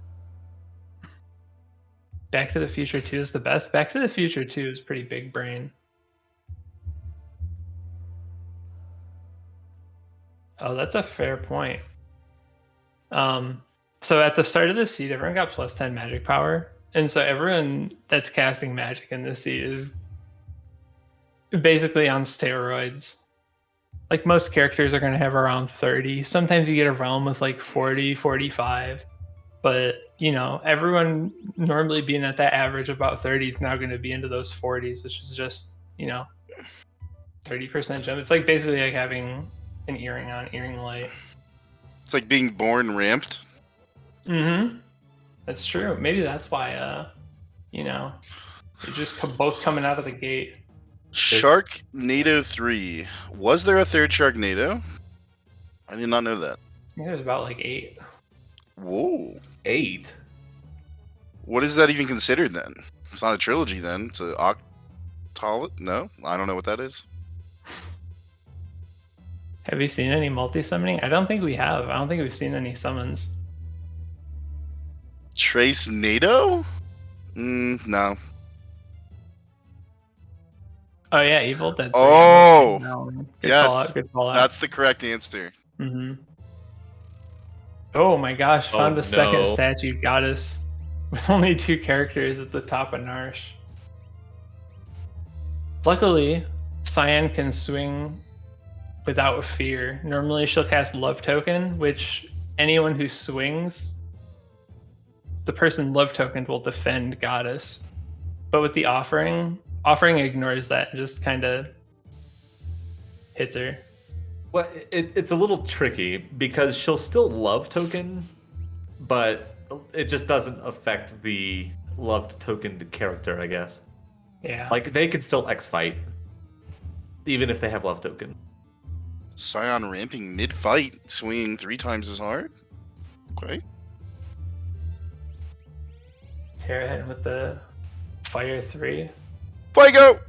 Back to the Future 2 is the best. Back to the Future 2 is pretty big brain. Oh, that's a fair point. So at the start of the seed, everyone got plus 10 magic power. And so everyone that's casting magic in this seed is basically on steroids. Like most characters are going to have around 30. Sometimes you get a realm with like 40, 45. But, you know, everyone normally being at that average of about 30 is now going to be into those 40s, which is just, you know, 30% jump. It's like basically like having an earring on, earring light. It's like being born ramped. Mm-hmm. That's true. Maybe that's why, you know, they're just both coming out of the gate. Sharknado 3. Was there a third Sharknado? I did not know that. I think there's about like 8. Whoa. 8. What is that even considered then? It's not a trilogy then. It's an octolet? No? I don't know what that is. Have you seen any multi-summoning? I don't think we have. I don't think we've seen any summons. Trace NATO? No. Oh yeah, Evil Dead 3. Oh! No, good Yes, call out, good call out. That's the correct answer. Mm-hmm. Oh my gosh, found the second statue goddess with only 2 characters at the top of Narsh. Luckily, Cyan can swing without fear. Normally she'll cast Love Token, which anyone who swings, the person Love Token will defend goddess. But with the offering ignores that and just kind of hits her. Well, it's a little tricky because she'll still love token, but it just doesn't affect the loved tokened character, I guess. Yeah. Like they can still X fight, even if they have love token. Scion ramping mid-fight, swinging 3 times as hard? Okay. Terra hit him with the Fire 3. Fuego!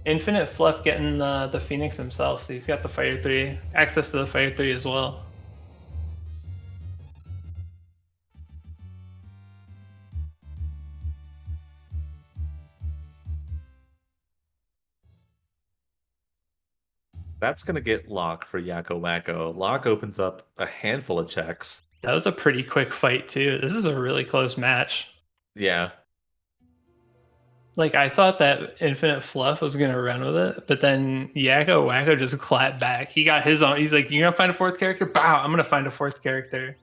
InfiniteFluff getting the Phoenix himself, so he's got the Fire 3. Access to the Fire 3 as well. That's going to get Lock for YakkoWakko. Lock opens up a handful of checks. That was a pretty quick fight, too. This is a really close match. Yeah. Like, I thought that InfiniteFluff was going to run with it, but then YakkoWakko just clapped back. He got his own. He's like, you're going to find a 4th character? Bow, I'm going to find a 4th character.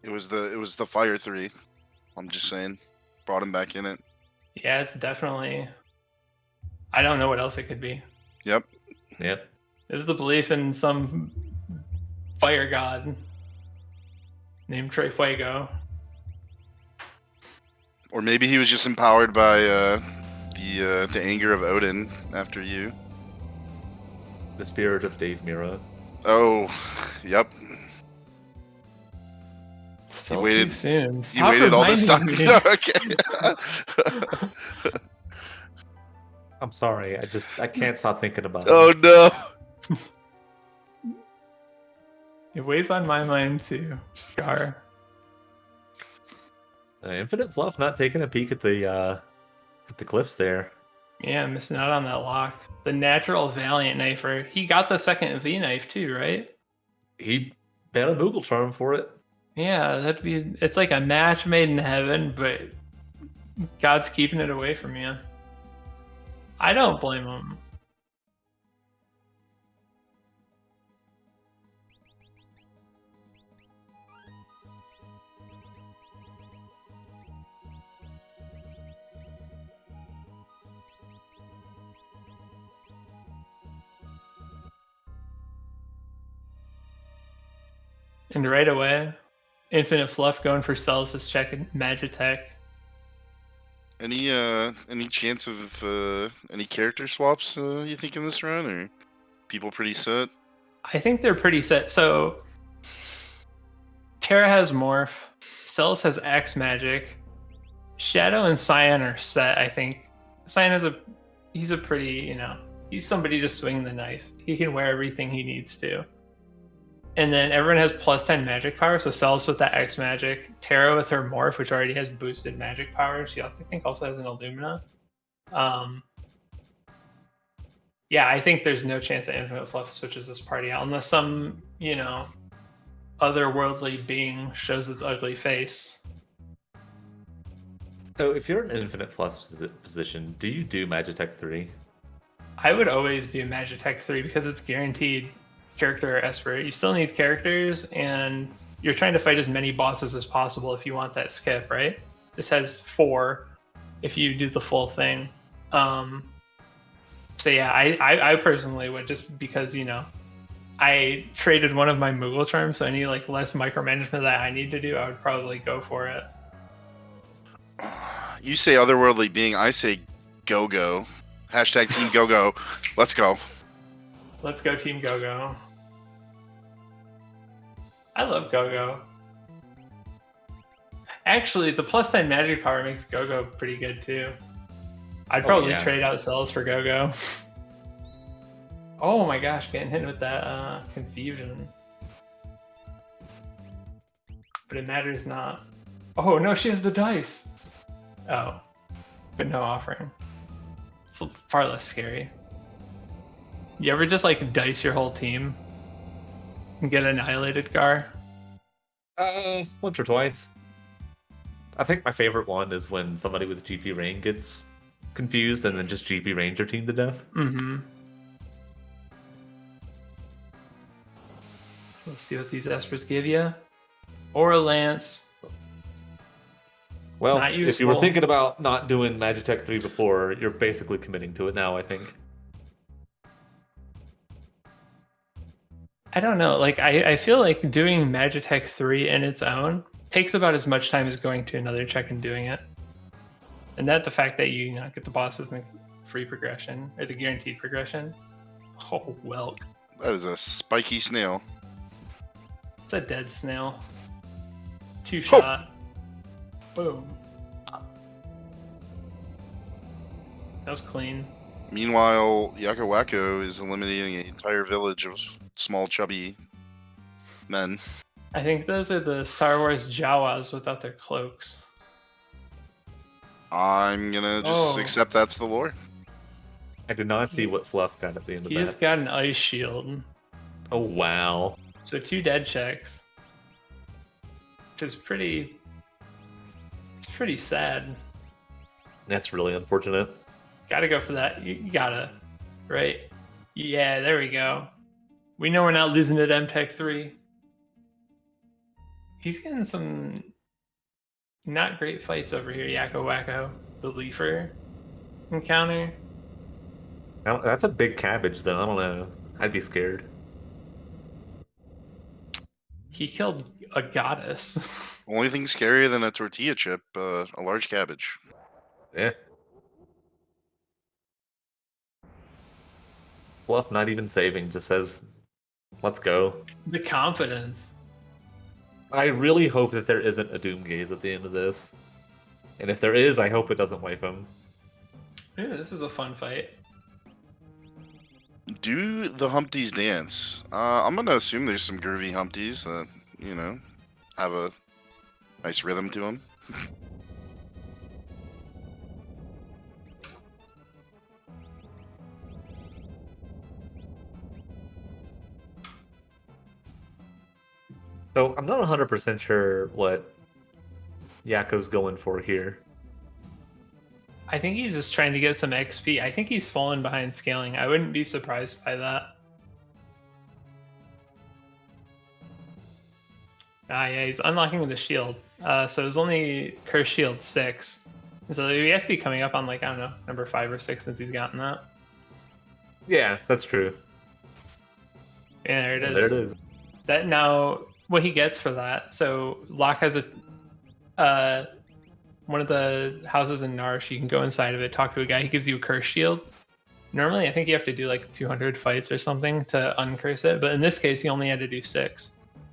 It was the Fire 3. I'm just saying. Brought him back in it. Yeah, it's definitely... I don't know what else it could be. Yep. It's the belief in some fire god named Trey Fuego. Or maybe he was just empowered by the anger of Odin after you. The spirit of Dave Mira. Oh, yep. Still He waited- too soon. You Stop waited all this time. reminding me. Okay. I'm sorry. I can't stop thinking about Oh it. no. It weighs on my mind too, Gar. InfiniteFluff not taking a peek at the cliffs there. Yeah, missing out on that lock. The natural Valiant Knifer. He got the second V knife too, right? He bet a Moogle charm for it. Yeah, that'd be. It's like a match made in heaven, but God's keeping it away from you. I don't blame him. And right away, InfiniteFluff going for Celis' check and Magitech. Any chance of any character swaps you think in this run, or people pretty set? I think they're pretty set. So Terra has Morph. Celis has X Magic. Shadow and Cyan are set, I think. Cyan is he's a pretty, he's somebody to swing the knife. He can wear everything he needs to. And then everyone has plus 10 magic power, so Celis with that X Magic. Terra with her Morph, which already has boosted magic power. She also, I think, also has an Illumina. Yeah, I think there's no chance that InfiniteFluff switches this party out unless some, otherworldly being shows its ugly face. So if you're in InfiniteFluff's position, do you do Magitech 3? I would always do Magitech 3 because it's guaranteed character or Esper. You still need characters, and you're trying to fight as many bosses as possible if you want that skip, right? This has 4 if you do the full thing. So yeah, I personally would, just because, I traded one of my Moogle charms, so any less micromanagement that I need to do, I would probably go for it. You say otherworldly being, I say go-go. Hashtag Team Go-Go. Let's go. Let's go Team Go-Go. I love Go-Go. Actually, the plus 10 magic power makes Go-Go pretty good too. I'd probably trade out Celis for Go-Go. Oh my gosh, getting hit with that confusion. But it matters not. Oh no, she has the dice! Oh. But no offering. It's far less scary. You ever just dice your whole team and get annihilated, Gar? Once or twice. I think my favorite one is when somebody with GP Rain gets confused and then just GP Range your team to death. Mm-hmm. Let's see what these Espers give you. Aura Lance. Well, if you were thinking about not doing Magitech 3 before, you're basically committing to it now, I think. I don't know. I feel like doing Magitech 3 in its own takes about as much time as going to another check and doing it. And that the fact that you get the bosses in the free progression, or the guaranteed progression. Oh, well. That is a spiky snail. It's a dead snail. 2-shot. Boom. That was clean. Meanwhile, YakkoWakko is eliminating an entire village of small, chubby men. I think those are the Star Wars Jawas without their cloaks. I'm gonna just accept that's the lore. I did not see what Fluff got at the end of that. He just got an ice shield. Oh, wow. So 2 dead checks. Which is pretty... It's pretty sad. That's really unfortunate. Gotta go for that. You gotta. Right? Yeah, there we go. We know we're not losing at MTech 3. He's getting some not great fights over here, YakkoWakko. The Leafer encounter. Now, that's a big cabbage, though. I don't know. I'd be scared. He killed a goddess. Only thing scarier than a tortilla chip, a large cabbage. Yeah. Fluff not even saving, just says, let's go. The confidence. I really hope that there isn't a Doom Gaze at the end of this. And if there is, I hope it doesn't wipe him. Yeah, this is a fun fight. Do the Humpties dance? I'm gonna assume there's some groovy Humpties that, have a nice rhythm to them. So I'm not 100% sure what Yakko's going for here. I think he's just trying to get some XP. I think he's fallen behind scaling. I wouldn't be surprised by that. Ah, yeah, he's unlocking the shield. So it's only Curse Shield 6. So we have to be coming up on, I don't know, number 5 or 6 since he's gotten that. Yeah, that's true. Yeah, there it is. There it is. That now, what he gets for that. So Locke has a one of the houses in Narsh. You can go inside of it, talk to a guy. He gives you a curse shield. Normally, I think you have to do 200 fights or something to uncurse it, but in this case, he only had to do 6.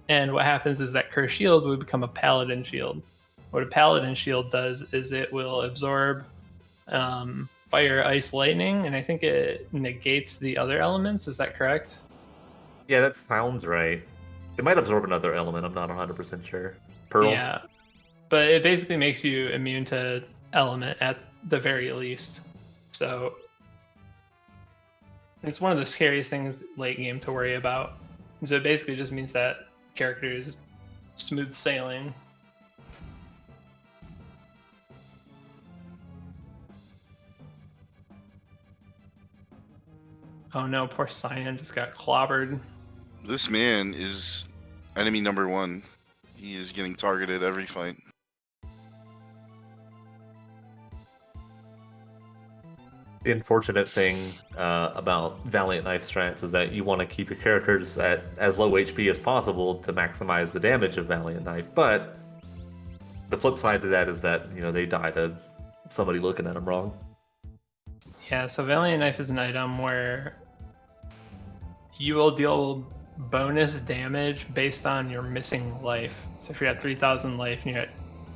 And what happens is that Curse Shield would become a Paladin Shield. What a Paladin Shield does is it will absorb fire, ice, lightning, and I think it negates the other elements. Is that correct? Yeah, that sounds right. It might absorb another element. I'm not 100% sure. Pearl. Yeah, but it basically makes you immune to element at the very least. So it's one of the scariest things late game to worry about. So it basically just means that character is smooth sailing. Oh no, poor Cyan just got clobbered. This man is enemy number 1. He is getting targeted every fight. The unfortunate thing about Valiant Knife strats is that you want to keep your characters at as low HP as possible to maximize the damage of Valiant Knife. But the flip side to that is that, you know, they die to somebody looking at them wrong. Yeah, so Valiant Knife is an item where you will deal bonus damage based on your missing life. So if you're at 3,000 life and you're at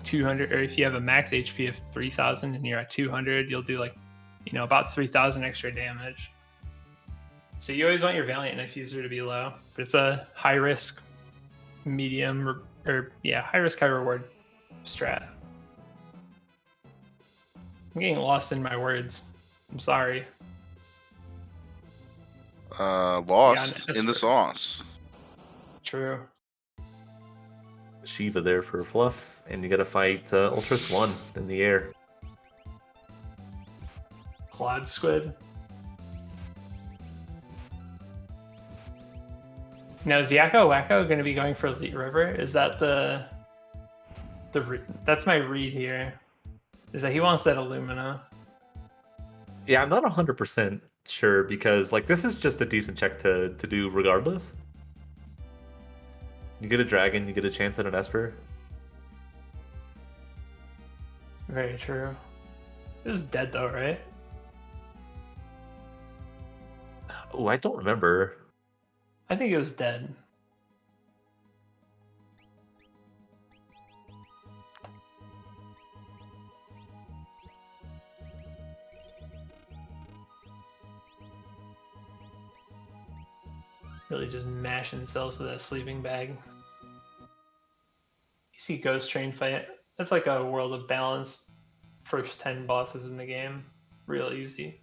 200, or if you have a max HP of 3,000 and you're at 200, you'll do like, you know, about 3,000 extra damage. So you always want your Valiant Knife user to be low, but it's a high risk, medium, or high risk, high reward strat. I'm getting lost in my words. I'm sorry. Lost Yeah, in the sauce. True. Shiva there for Fluff, and you gotta fight Ultras 1 in the air. Cloud Squid. Now is YakkoWakko going to be going for Elite River? Is that that's my read here? Is that he wants that Illumina? Yeah, I'm not 100% sure because like this is just a decent check to do regardless. You get a dragon, you get a chance at an Esper. Very true. It was dead though, right? Oh, I don't remember. I think it was dead. Really just mashing cells with that sleeping bag. You see Ghost Train fight. That's like a World of Balance. First 10 bosses in the game. Real easy.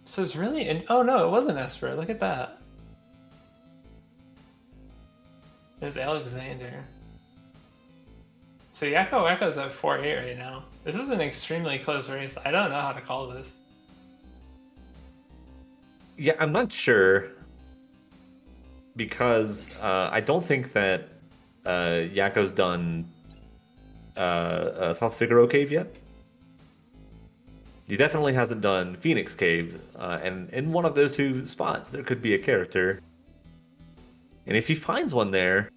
So it's really... Oh no, it wasn't Esper. Look at that. There's Alexander. So YakkoWakko's at 4-8 right now. This is an extremely close race. I don't know how to call this. Yeah, I'm not sure because I don't think that Yakko's done South Figaro Cave yet. He definitely hasn't done Phoenix Cave, and in one of those two spots there could be a character. And if he finds one there,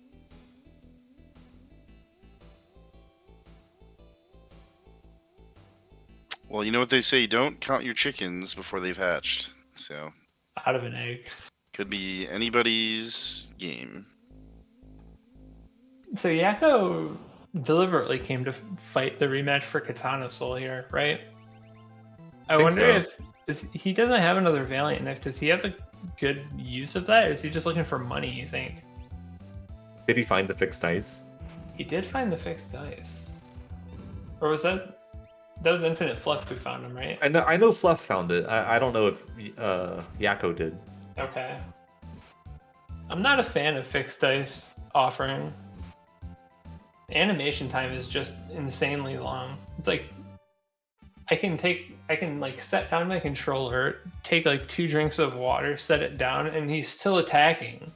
Well, you know what they say, don't count your chickens before they've hatched. So Out of an egg. could be anybody's game. So Yakko deliberately came to fight the rematch for Katana Soul here, right? I Think wonder so. if he doesn't have another Valiant Knife. Does he have a good use of that, or is he just looking for money, you think? did he find the fixed dice? He did find the fixed dice. Or was that... That was InfiniteFluff who found him, right? I know Fluff found it. I don't know if Yakko did. Okay. I'm not a fan of fixed dice offering. Animation time is just insanely long. It's like I can like set down my controller, take like 2 drinks of water, set it down, and he's still attacking.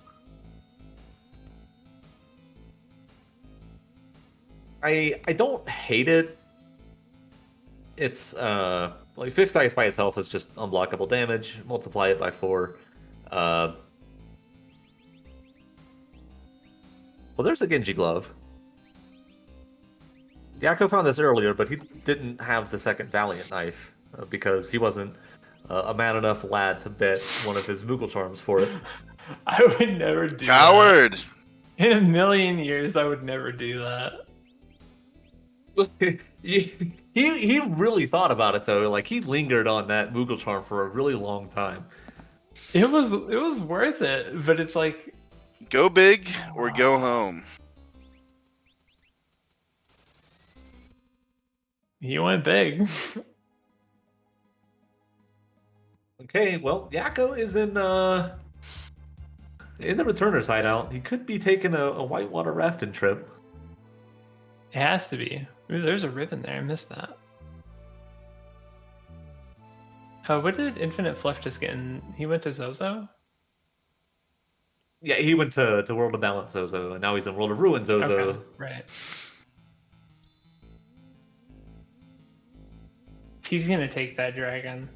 I don't hate it. It's like fixed dice by itself is just unblockable damage. Multiply it by 4. Well, there's a Genji glove. Yakko found this earlier, but he didn't have the second Valiant knife because he wasn't a man enough lad to bet one of his Moogle charms for it. I would never do Coward! that. In a million years, I would never do that. he really thought about it though. Like he lingered on that Moogle charm for a really long time. It was worth it, but it's like Go big or go home. he went big. Okay, well, Yakko is in the returner's hideout. He could be taking a whitewater rafting trip. It has to be. Ooh, there's a ribbon there. I missed that. What did InfiniteFluff just get in? He went to Zozo? Yeah, he went to World of Balance Zozo, and now he's in World of Ruin Zozo. Okay, right. He's gonna take that dragon.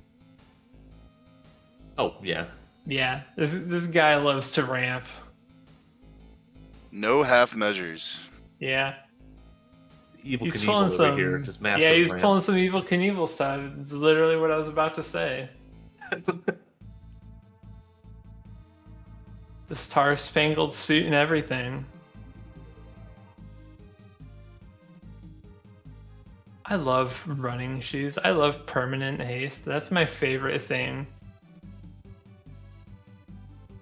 Oh, yeah. Yeah, this guy loves to ramp. No half measures. Yeah. Evil He's Knievel pulling over some. here, just Yeah, he's ramps. pulling some Evil Knievel stuff. It's literally what I was about to say. The star-spangled suit and everything. I love running shoes. I love permanent haste. That's my favorite thing.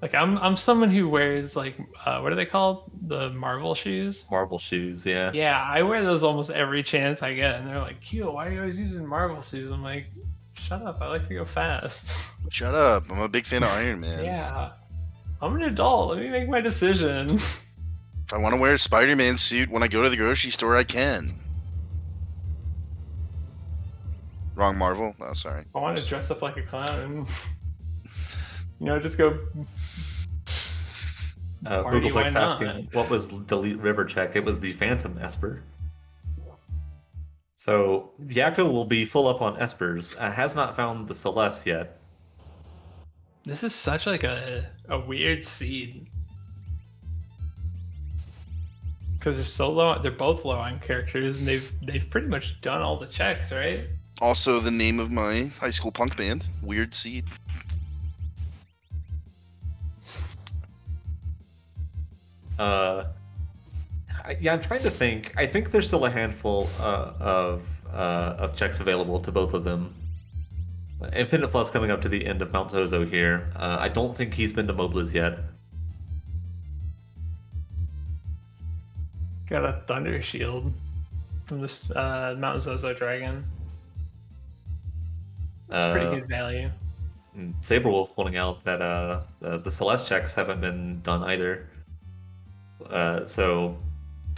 Like I'm someone who wears like what are they called? The Marvel shoes? Marble shoes, yeah. Yeah, I wear those almost every chance I get, and they're like, "Kyo, why are you always using Marvel shoes?" I'm like, "Shut up! I like to go fast." Shut up. I'm a big fan of Iron Man. Yeah, I'm an adult. Let me make my decision. If I want to wear a Spider-Man suit when I go to the grocery store, I can. Wrong Marvel? Oh, sorry. I want to dress up like a clown and, just go. Party, Google why Flex not? asking what was delete river check. It was the Phantom Esper. So Yakko will be full up on Espers. Has not found the Celeste yet. This is such like a weird seed. Because they're so low, they're both low on characters, and they've pretty much done all the checks, right? Also, the name of my high school punk band, Weird Seed. I'm trying to think. I think there's still a handful of checks available to both of them. InfiniteFluff's coming up to the end of Mount Zozo here. I don't think he's been to Mobliz yet. Got a Thunder Shield from this Mount Zozo Dragon. It's pretty good value. Saberwolf pointing out that the Celeste checks haven't been done either. So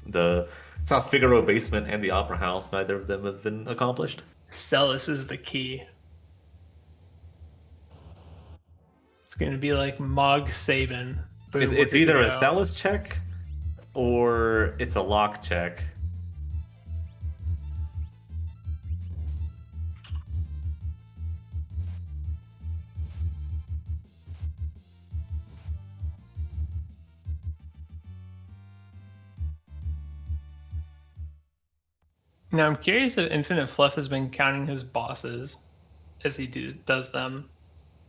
the South Figaro basement and the Opera House, neither of them have been accomplished. Celis is the key. It's going to be like Mog Sabin. but It's with either a Hero. Celis check or it's a lock check. Now I'm curious if InfiniteFluff has been counting his bosses as he does them,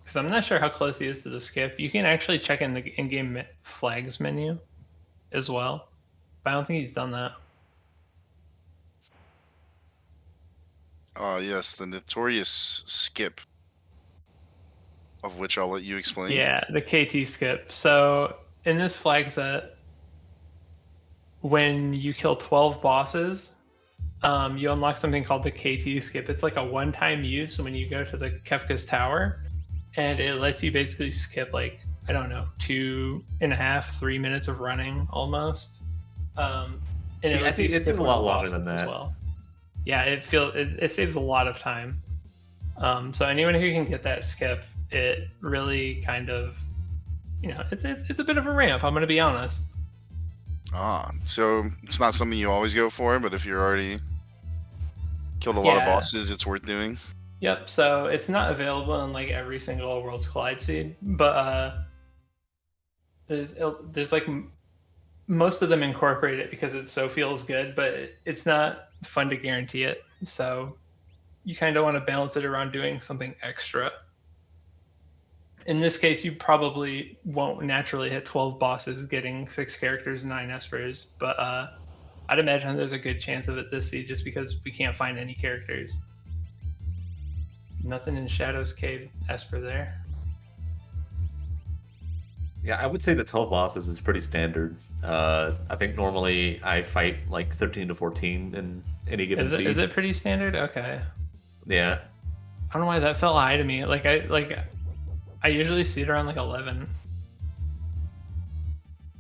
because I'm not sure how close he is to the skip. You can actually check in the in-game flags menu as well, but I don't think he's done that. Yes, the notorious skip, of which I'll let you explain. Yeah, the KT skip. So in this flag set, when you kill 12 bosses, you unlock something called the KT skip. It's like a one-time use when you go to the Kefka's Tower, and it lets you basically skip like, I don't know, 2.5, 3 minutes of running almost. And See, I think it's a lot longer than that. as well. Yeah, it saves a lot of time. So anyone who can get that skip, it really kind of, it's a bit of a ramp. I'm going to be honest. So it's not something you always go for, but if you're already killed a lot of bosses, it's worth doing. Yep. So it's not available in like every single Worlds Collide seed, but there's like most of them incorporate it because it so feels good, but it's not fun to guarantee it. So you kind of want to balance it around doing something extra. In this case, you probably won't naturally hit 12 bosses getting 6 characters, 9 espers, but I'd imagine there's a good chance of it this seed just because we can't find any characters. Nothing in Shadow's Cave esper there. Yeah, I would say the 12 bosses is pretty standard. I think normally I fight like 13 to 14 in any given seed. Is it pretty standard? Okay. Yeah. I don't know why that felt high to me. I usually see it around like 11.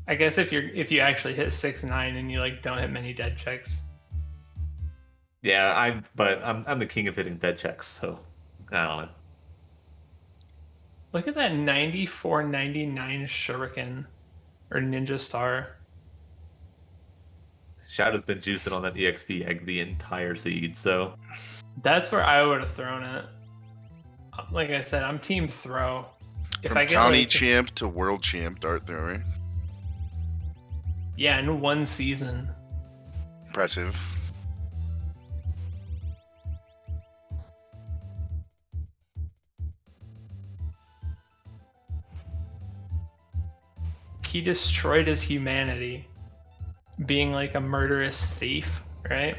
I guess if you actually hit 6, 9 and you like don't hit many dead checks. Yeah, I'm the king of hitting dead checks, so I don't know. Look at that 9499 shuriken or ninja star. Shadow's been juicing on that EXP egg the entire seed, so that's where I would have thrown it. Like I said, I'm team throw. If From I get county champ to world champ dart thrower. Yeah, in one season. Impressive. He destroyed his humanity, being like a murderous thief, right?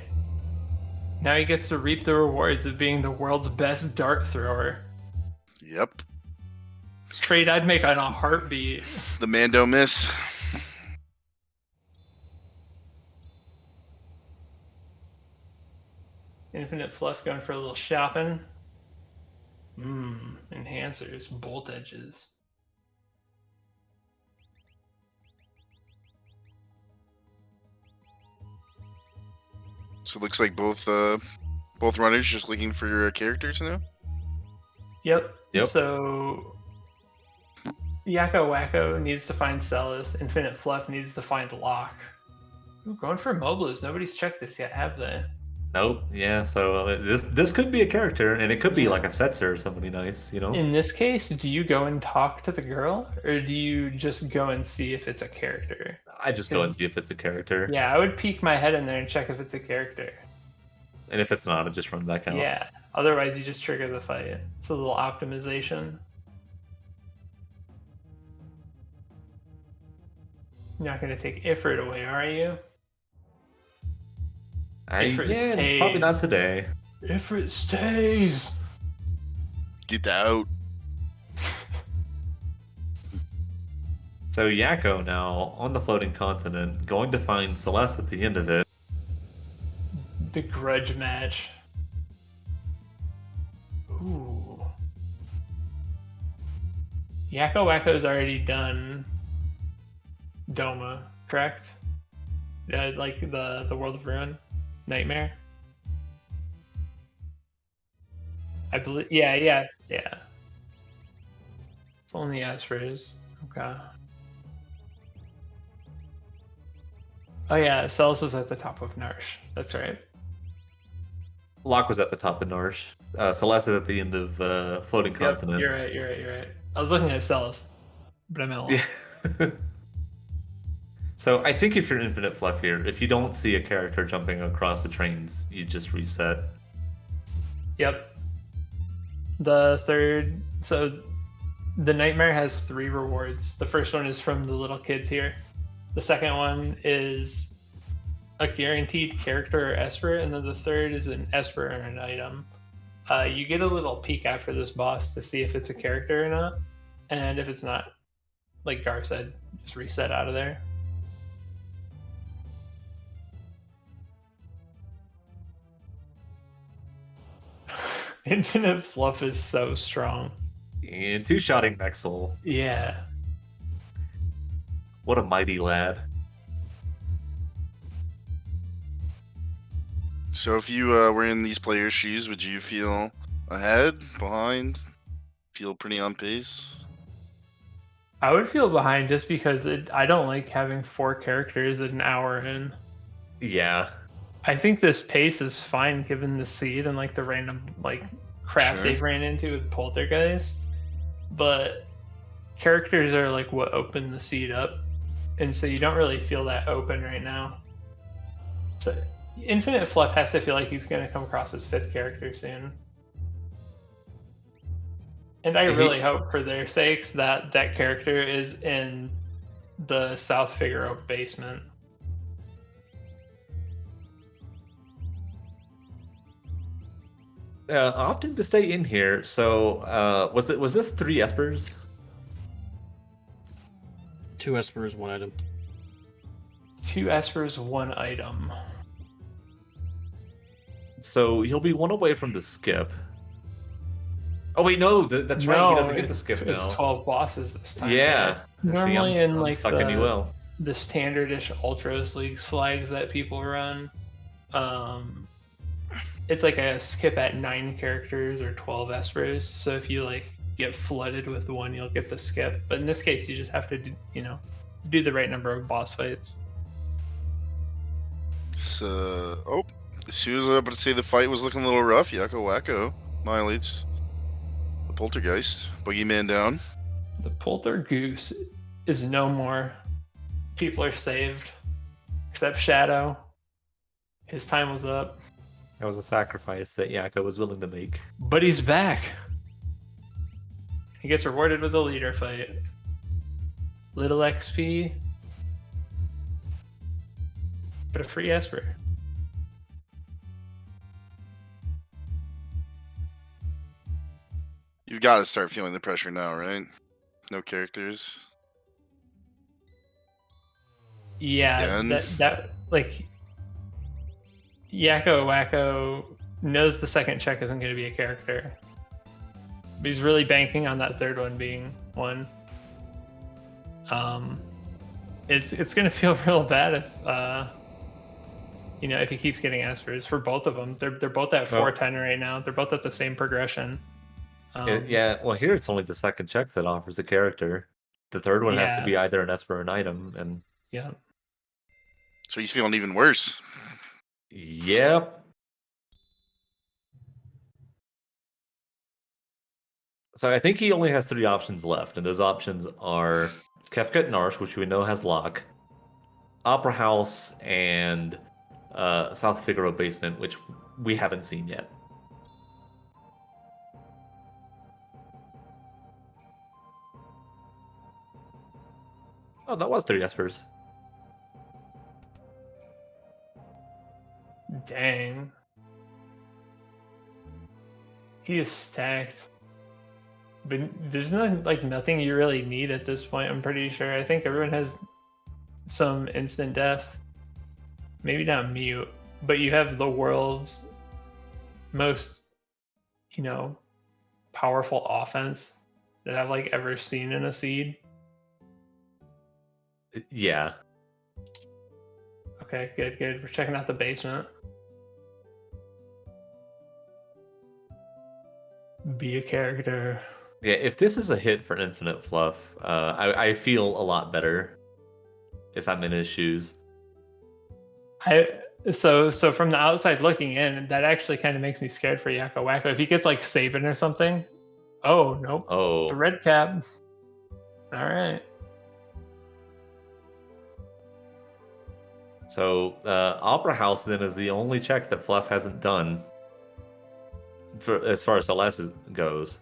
Now he gets to reap the rewards of being the world's best dart thrower. Yep. Trade I'd make on a heartbeat. The man don't miss. InfiniteFluff going for a little shopping. Enhancers, bolt edges. So it looks like both runners just looking for your characters now? Yep. So YakkoWakko needs to find Celis. InfiniteFluff needs to find Locke. Ooh, going for Moblers. Nobody's checked this yet, have they? Nope. Yeah, so this could be a character, and it could be like a Setzer or somebody nice, you know? In this case, do you go and talk to the girl, or do you just go and see if it's a character? I just go and see if it's a character. Yeah, I would peek my head in there and check if it's a character. And if it's not, I just run back out. Yeah, otherwise you just trigger the fight. It's a little optimization. You're not going to take Ifrit away, are you? Ifrit stays. Probably not today. Ifrit stays. Get out. So Yakko now on the floating continent, going to find Celeste at the end of it. The grudge match. Ooh. YakkoWakko's already done Doma, correct? Like the World of Ruin Nightmare. I believe. Yeah. It's only Aspers. Okay. Oh yeah, Celis was at the top of Narsh. That's right. Locke was at the top of Narsh. Celeste is at the end of Floating Continent. You're right. I was looking at Celis, but I meant Locke. Yeah. So I think if you're InfiniteFluff here, if you don't see a character jumping across the trains, you just reset. Yep. So the Nightmare has 3 rewards. The first one is from the little kids here. The second one is a guaranteed character or Esper, and then the third is an Esper or an item. You get a little peek after this boss to see if it's a character or not, and if it's not, like Gar said, just reset out of there. InfiniteFluff is so strong. And 2-shotting Nexel. Yeah. What a mighty lad. So if you were in these players' shoes, would you feel ahead, behind, feel pretty on pace? I would feel behind just because I don't like having 4 characters an hour in. Yeah. I think this pace is fine given the seed and like the random like crap they've ran into with Poltergeist. But characters are like what open the seed up. And so you don't really feel that open right now. So InfiniteFluff has to feel like he's going to come across his 5th character soon. And I really hope for their sakes that that character is in the South Figaro basement. Opting to stay in here. So was this 3 espers? 2 espers, 1 item. 2 espers, 1 item. So he'll be 1 away from the skip. Oh wait, no, that's right. He doesn't get the skip now. It's 12 bosses this time. Yeah. Normally See, I'm in like stuck in well. the standardish Ultros Leagues flags that people run, it's like a skip at 9 characters or 12 espers. So if you like get flooded with 1, you'll get the skip. But in this case, you just have to do the right number of boss fights. So, as soon as I was about to say the fight was looking a little rough, YakkoWakko annihilates the Poltergeist. Boogeyman down. The Poltergoose is no more. People are saved. Except Shadow. His time was up. That was a sacrifice that Yakko was willing to make. But he's back. He gets rewarded with a leader fight. Little XP. But a free Esper. You've got to start feeling the pressure now, right? No characters. Yeah, Again? that like YakkoWakko knows the second check isn't going to be a character. But he's really banking on that third one being one. It's going to feel real bad if he keeps getting Espers for both of them. They're both at 410 right now. They're both at the same progression. Well, here it's only the second check that offers a character. The third one has to be either an Esper or an item, and yeah. So he's feeling even worse. Yep. So I think he only has 3 options left, and those options are Kefka Narsh, which we know has lock, Opera House, and South Figaro Basement, which we haven't seen yet. Oh, that was 3 Espers. Dang. He is stacked. But there's nothing you really need at this point, I'm pretty sure. I think everyone has some instant death. Maybe not mute, but you have the world's most, powerful offense that I've ever seen in a seed. Yeah. Okay, good. We're checking out the basement. Be a character. Yeah, if this is a hit for InfiniteFluff, I feel a lot better if I'm in his shoes. So from the outside looking in, that actually kind of makes me scared for YakkoWakko. If he gets Saban or something. Oh, nope. Oh. The red cap. All right. So Opera House then is the only check that Fluff hasn't done as far as Celeste goes.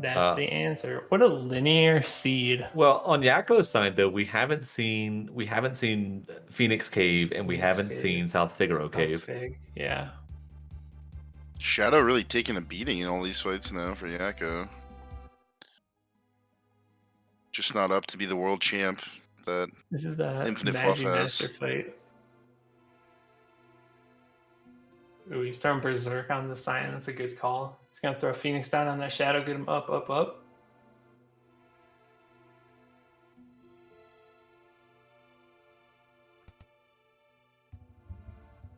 That's the answer. What a linear seed. Well, on Yakko's side though, we haven't seen Phoenix Cave and we haven't seen South Figaro Cave. Yeah. Shadow really taking a beating in all these fights now for Yakko. Just not up to be the world champ that this is the InfiniteFluff has. Fight. Ooh, he's throwing Berserk on the Cyan. That's a good call. He's gonna throw Phoenix down on that Shadow, get him up.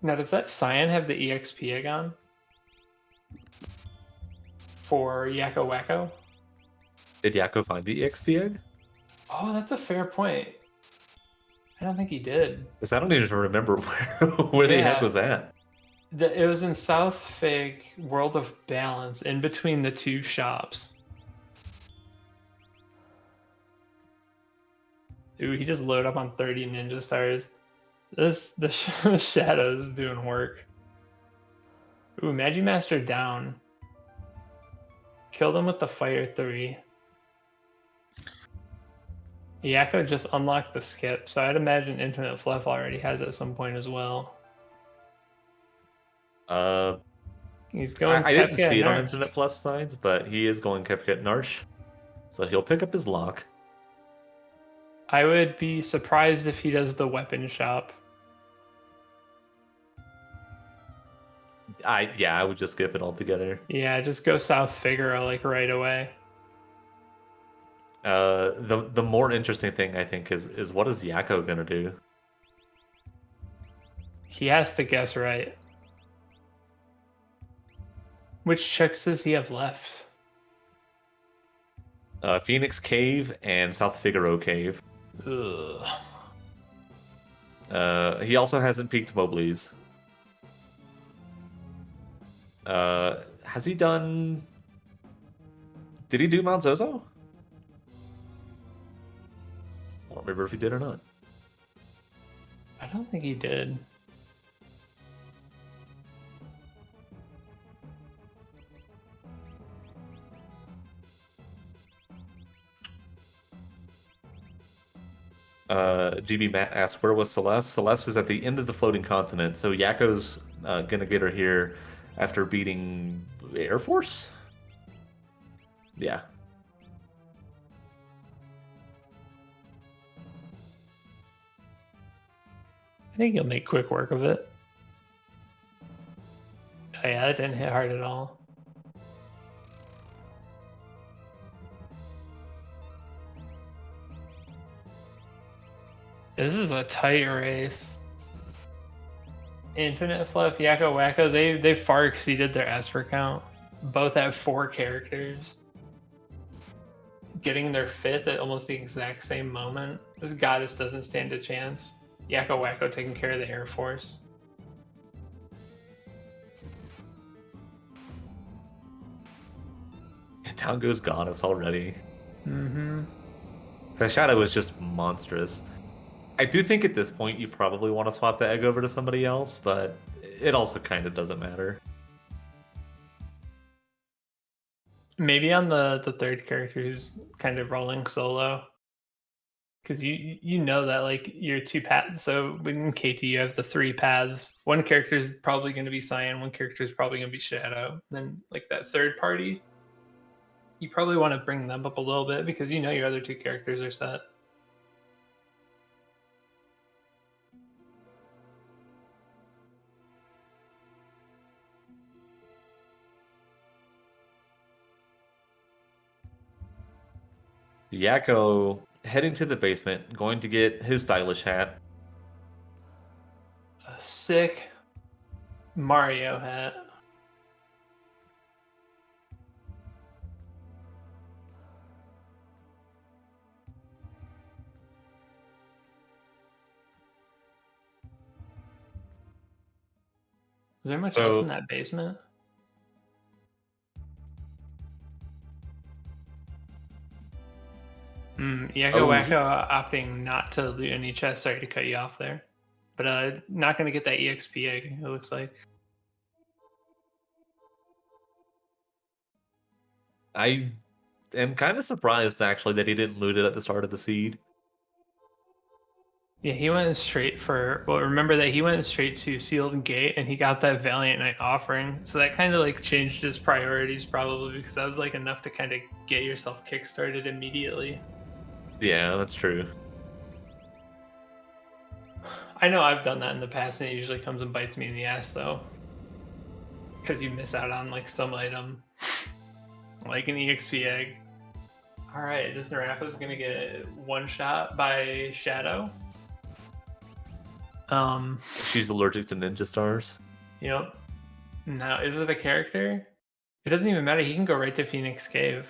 Now, does that Cyan have the EXP egg on? For YakkoWakko? Did Yakko find the EXP egg? Oh, that's a fair point. I don't think he did. Because I don't even remember where the heck was that. It was in South Fig, World of Balance, in between the 2 shops. Ooh, he just loaded up on 30 ninja stars. The Shadow's doing work. Ooh, Magimaster down. Killed him with the Fire 3. Yakko just unlocked the skip, so I'd imagine InfiniteFluff already has it at some point as well. He's going I didn't Kefka see it on Narsh. Infinite Fluff sides, but he is going Kefka Narsh. So he'll pick up his lock. I would be surprised if he does the weapon shop. I would just skip it altogether. Yeah, just go South Figaro like right away. The more interesting thing I think is what is Yakko gonna do? He has to guess right. Which checks does he have left? Phoenix Cave and South Figaro Cave. Ugh. He also hasn't peaked Mobley's. Has he done? Did he do Mount Zozo? I don't remember if he did or not. I don't think he did. GB Matt asks, where was Celeste? Celeste is at the end of the floating continent, so Yakko's gonna get her here after beating Air Force? Yeah. I think he'll make quick work of it. Oh yeah, that didn't hit hard at all. This is a tight race. InfiniteFluff, YakkoWakko, they far exceeded their Esper count. Both have 4 characters. Getting their 5th at almost the exact same moment. This goddess doesn't stand a chance. YakkoWakko taking care of the Air Force. Down goes Goddess already. Mm-hmm. The Shadow is just monstrous. I do think at this point you probably want to swap the egg over to somebody else, but it also kind of doesn't matter. Maybe on the third character who's kind of rolling solo. Because you know that like your 2 paths. So in KT you have the 3 paths. One character is probably going to be Cyan. One character is probably going to be Shadow. Then like that third party, you probably want to bring them up a little bit because you know your other 2 characters are set. Yakko heading to the basement, going to get his stylish hat. A sick Mario hat. Is there much else in that basement? YakkoWakko opting not to loot any chests. Sorry to cut you off there. But not going to get that EXP egg, it looks like. I am kind of surprised, actually, that he didn't loot it at the start of the seed. Yeah, he went straight for... Well, remember that he went straight to Sealed Gate, and he got that Valiant Knight offering. So that kind of like changed his priorities, probably, because that was like enough to kind of get yourself kickstarted immediately. Yeah, that's true. I know I've done that in the past, and it usually comes and bites me in the ass, though. Because you miss out on like some item. Like an EXP egg. Alright, this Narapa's gonna get one shot by Shadow. She's allergic to ninja stars. Yep. Now, is it a character? It doesn't even matter. He can go right to Phoenix Cave.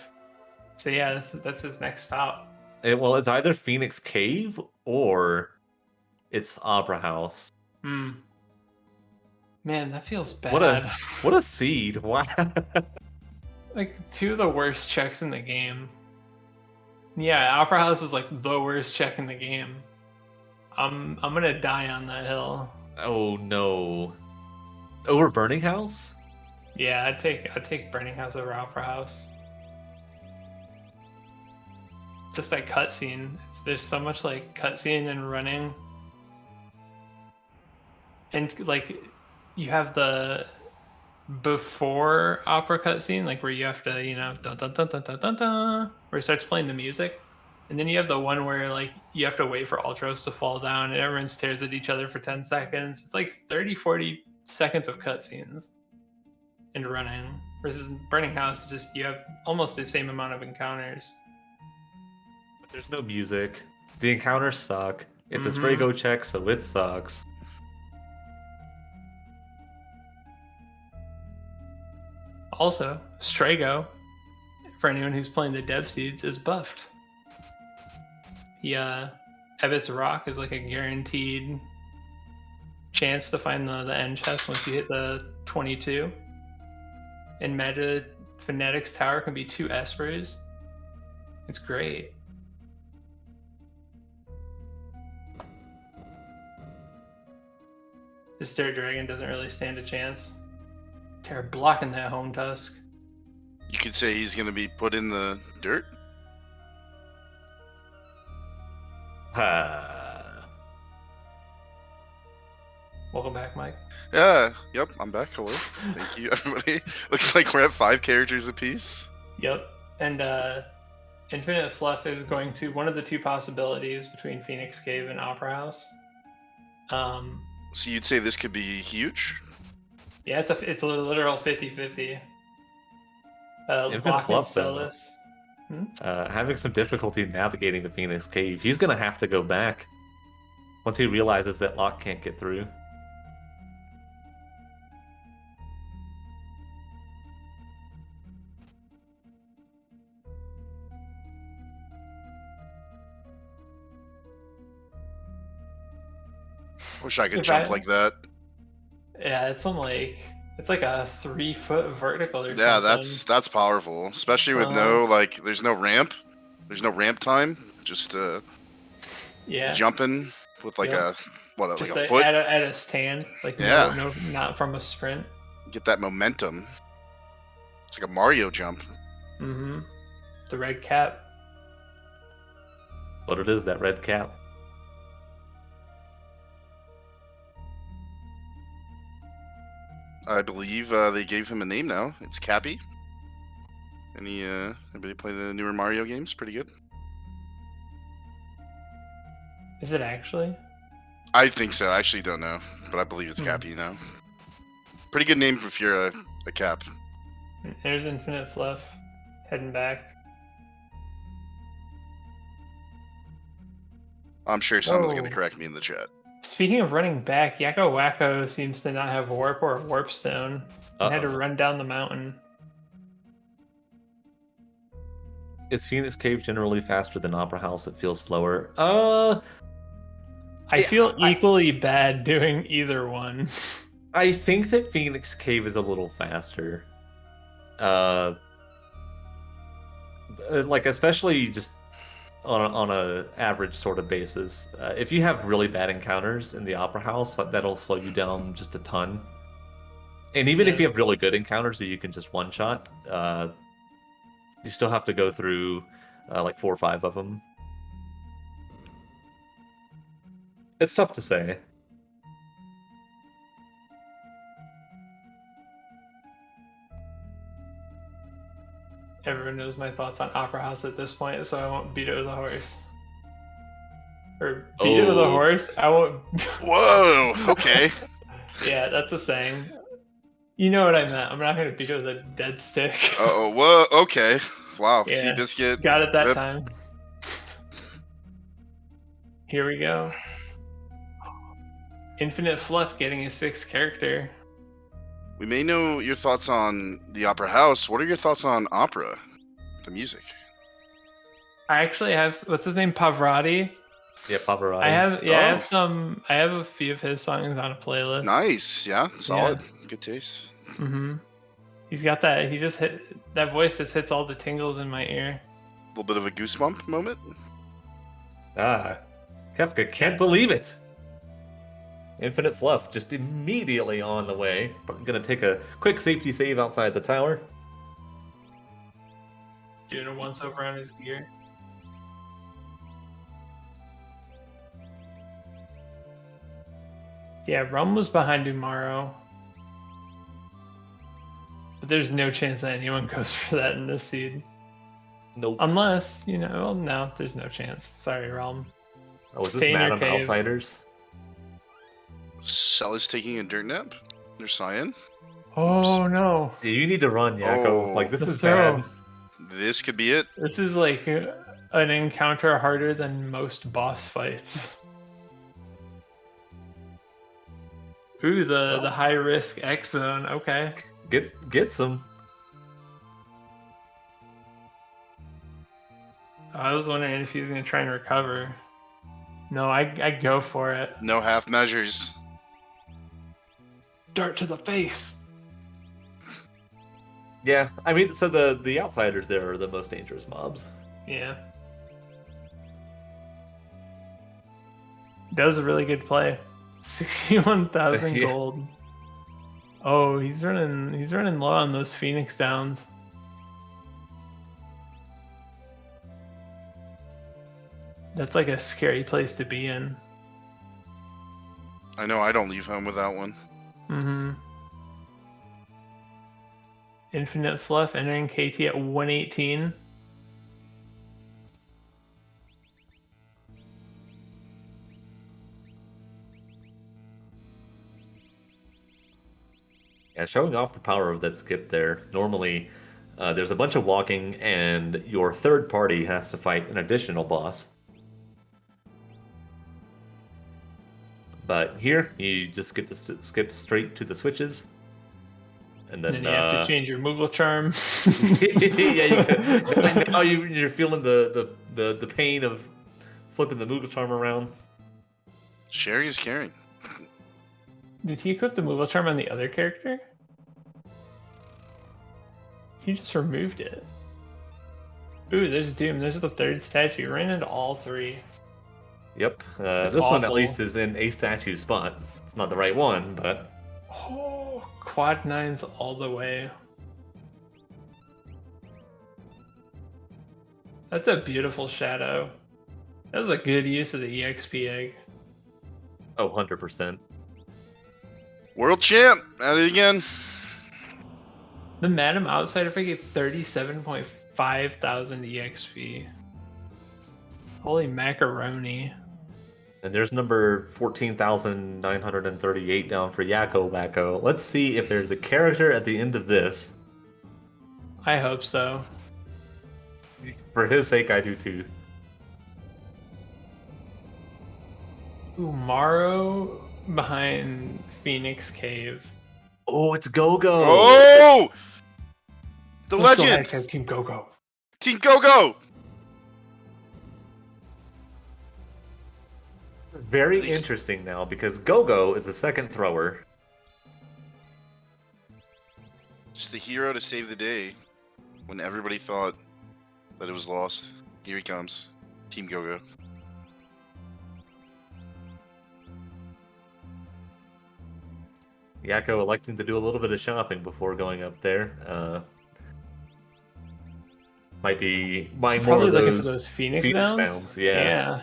So yeah, that's his next stop. Well, it's either Phoenix Cave or it's Opera House. Man, that feels bad. What a seed! Wow. Like 2 of the worst checks in the game. Yeah, Opera House is like the worst check in the game. I'm gonna die on that hill. Oh no. Over Burning House? Yeah, I'd take Burning House over Opera House. Just that cutscene. There's so much like cutscene and running, and like you have the before opera cutscene, like where you have to, dun dun dun dun dun dun dun, where it starts playing the music, and then you have the one where like you have to wait for Ultros to fall down, and everyone stares at each other for 10 seconds. It's like 30-40 seconds of cutscenes and running. Versus Burning House, is just you have almost the same amount of encounters. But there's no music. The encounters suck. It's a Mhm. spray go check, so it sucks. Also, Strago, for anyone who's playing the dev seeds, is buffed. Ebbets Rock is like a guaranteed chance to find the end chest once you hit the 22. And Meta Fanatic's Tower can be 2 Espers. It's great. This Dirt Dragon doesn't really stand a chance. Terra blocking that home tusk. You could say he's going to be put in the dirt. Welcome back, Mike. Yeah, yep, I'm back. Hello. Thank you, everybody. Looks like we're at 5 characters apiece. Yep. And InfiniteFluff is going to one of the 2 possibilities between Phoenix Cave and Opera House. So you'd say this could be huge? Yeah, it's a literal 50-50. InfiniteFluff, though. Celis. Having some difficulty navigating the Phoenix Cave. He's gonna have to go back once he realizes that Locke can't get through. Wish I could If jump I- like that. Yeah, it's like a 3-foot vertical or something. Yeah, that's powerful, especially with there's no ramp. There's no ramp time. Just yeah. jumping with like Yep. a Just foot. at a stand, like Yeah. no, not from a sprint. Get that momentum. It's like a Mario jump. Mm-hmm. The red cap. What it is, that red cap. I believe they gave him a name now. It's Cappy. Anybody play the newer Mario games? Pretty good. Is it actually? I think so. I actually don't know, but I believe it's Cappy now. Pretty good name if you're a Cap. There's InfiniteFluff heading back. I'm sure someone's going Whoa. to correct me in the chat. Speaking of running back, YakkoWakko seems to not have warp or warp stone. And had to run down the mountain. Is Phoenix Cave generally faster than Opera House? It feels slower. I feel equally bad doing either one. I think that Phoenix Cave is a little faster. Like especially just on a average sort of basis. If you have really bad encounters in the Opera House, that'll slow you down just a ton. And even if you have really good encounters that you can just one-shot, you still have to go through like 4 or 5 of them. It's tough to say. Everyone knows my thoughts on Opera House at this point, so I won't beat it with a horse. Or beat it with a horse? I won't. Whoa! Okay. Yeah, that's a saying. You know what I meant. I'm not going to beat it with a dead stick. Oh, whoa! Okay. Wow. Yeah. Seabiscuit. Got it that Rip. time. Here we go. InfiniteFluff getting a 6th character. We may know your thoughts on the Opera House. What are your thoughts on opera, the music? I actually have, what's his name? Pavarotti. Yeah, Pavarotti. I have a few of his songs on a playlist. Nice. Yeah. Solid. Good taste. Mm-hmm. He's got that. That voice just hits all the tingles in my ear. little bit of a goosebump moment. Ah, Kefka can't believe it. InfiniteFluff just immediately on the way. Gonna take a quick safety save outside the tower. Doing a once over on his gear. Yeah, Rum was behind Umaro. But there's no chance that anyone goes for that in this seed. Nope. Unless, well, no, there's no chance. Sorry, Realm. Oh, is this Stay in your Madam cave. Outsiders? Cell is taking a dirt nap. There's Cyan. Oh, no. You need to run, Yakko. Oh. Like, this The is throw. bad. This could be it. This is like an encounter harder than most boss fights. Ooh, the high risk X zone. Okay. Get some. I was wondering if he was gonna try and recover. No, I go for it. No half measures. Dart to the face. Yeah, I mean, so the Outsiders there are the most dangerous mobs. Yeah. That was a really good play. 61,000 Yeah. gold. Oh, he's running low on those Phoenix downs. That's like a scary place to be in. I know I don't leave home without one. Mm-hmm. InfiniteFluff entering KT at 118. Yeah, showing off the power of that skip there. Normally, there's a bunch of walking, and your third party has to fight an additional boss. But here, you just get to skip straight to the switches. And then you have to change your Moogle charm. yeah, now you're feeling the pain of flipping the Moogle charm around. Sharing is caring. Did he equip the Moogle charm on the other character? He just removed it. Ooh, there's Doom. There's the third statue. Ran into all three. Yep. That's this one at awful. least is in a statue spot. It's not the right one, but Oh, quad nines all the way. That's a beautiful shadow. That was a good use of the EXP egg. oh, 100%. World champ at it again. The Madam Outsider fight gave 37.5 thousand EXP. Holy macaroni. And there's number 14,938 down for YakkoWakko. Let's see if there's a character at the end of this. I hope so. For his sake, I do too. Umaro behind Phoenix Cave. Oh, it's Go-Go! Oh! The Let's go, legend! hashtag Team Go-Go. Team Go-Go! Very Please. interesting now, because Go-Go is a second thrower. Just the hero to save the day when everybody thought that it was lost. Here he comes. Team Go-Go. Yakko electing to do a little bit of shopping before going up there. Might be buying more Probably of looking those, for those Phoenix downs. Yeah.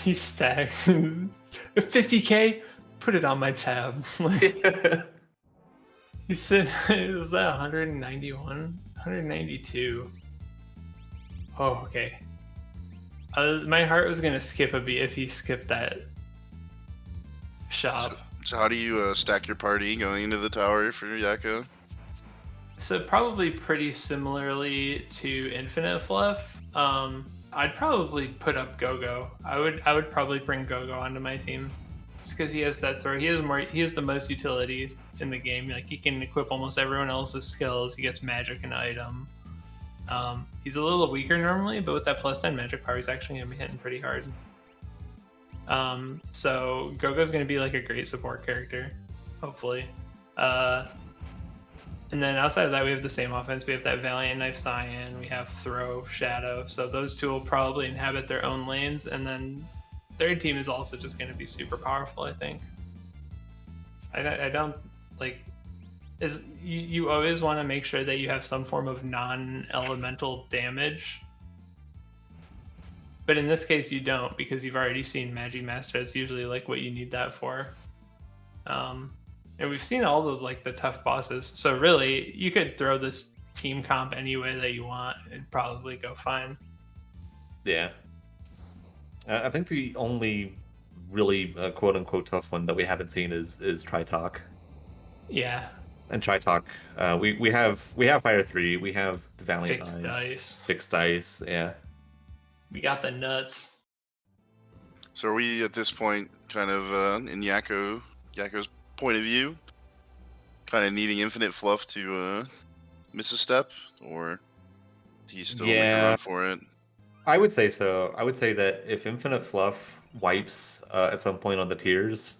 He's stacked. 50k? Put it on my tab. He said, was that 191? 192. Oh, okay. My heart was gonna skip a beat if he skipped that shop. So how do you stack your party going into the tower for Yakko? So probably pretty similarly to InfiniteFluff. I'd probably put up Go-Go. I would probably bring Go-Go onto my team. Just because he has that throw. He has the most utility in the game. Like, he can equip almost everyone else's skills. He gets magic and item. He's a little weaker normally, but with that plus 10 magic power, he's actually gonna be hitting pretty hard. So Go-Go's gonna be like a great support character, hopefully. And then outside of that, we have the same offense. We have that Valiant Knife Cyan, we have Throw, Shadow. So those two will probably inhabit their own lanes. And then third team is also just going to be super powerful, I think. I don't like you always want to make sure that you have some form of non-elemental damage. But in this case, you don't, because you've already seen Magi Master. It's usually like what you need that for. And we've seen all of like the tough bosses. So really, you could throw this team comp any way that you want. It'd probably go fine. Yeah. I think the only really quote unquote tough one that we haven't seen is Tritalk. Yeah. And Tritalk, we have Fire 3, we have the Valiant Fixed Knives, dice. Fixed Dice, yeah. We got the nuts. So are we at this point kind of in Yakko's point of view, kind of needing InfiniteFluff to miss a step, or do you still make a run for it? I would say so. I would say that if InfiniteFluff wipes at some point on the tiers,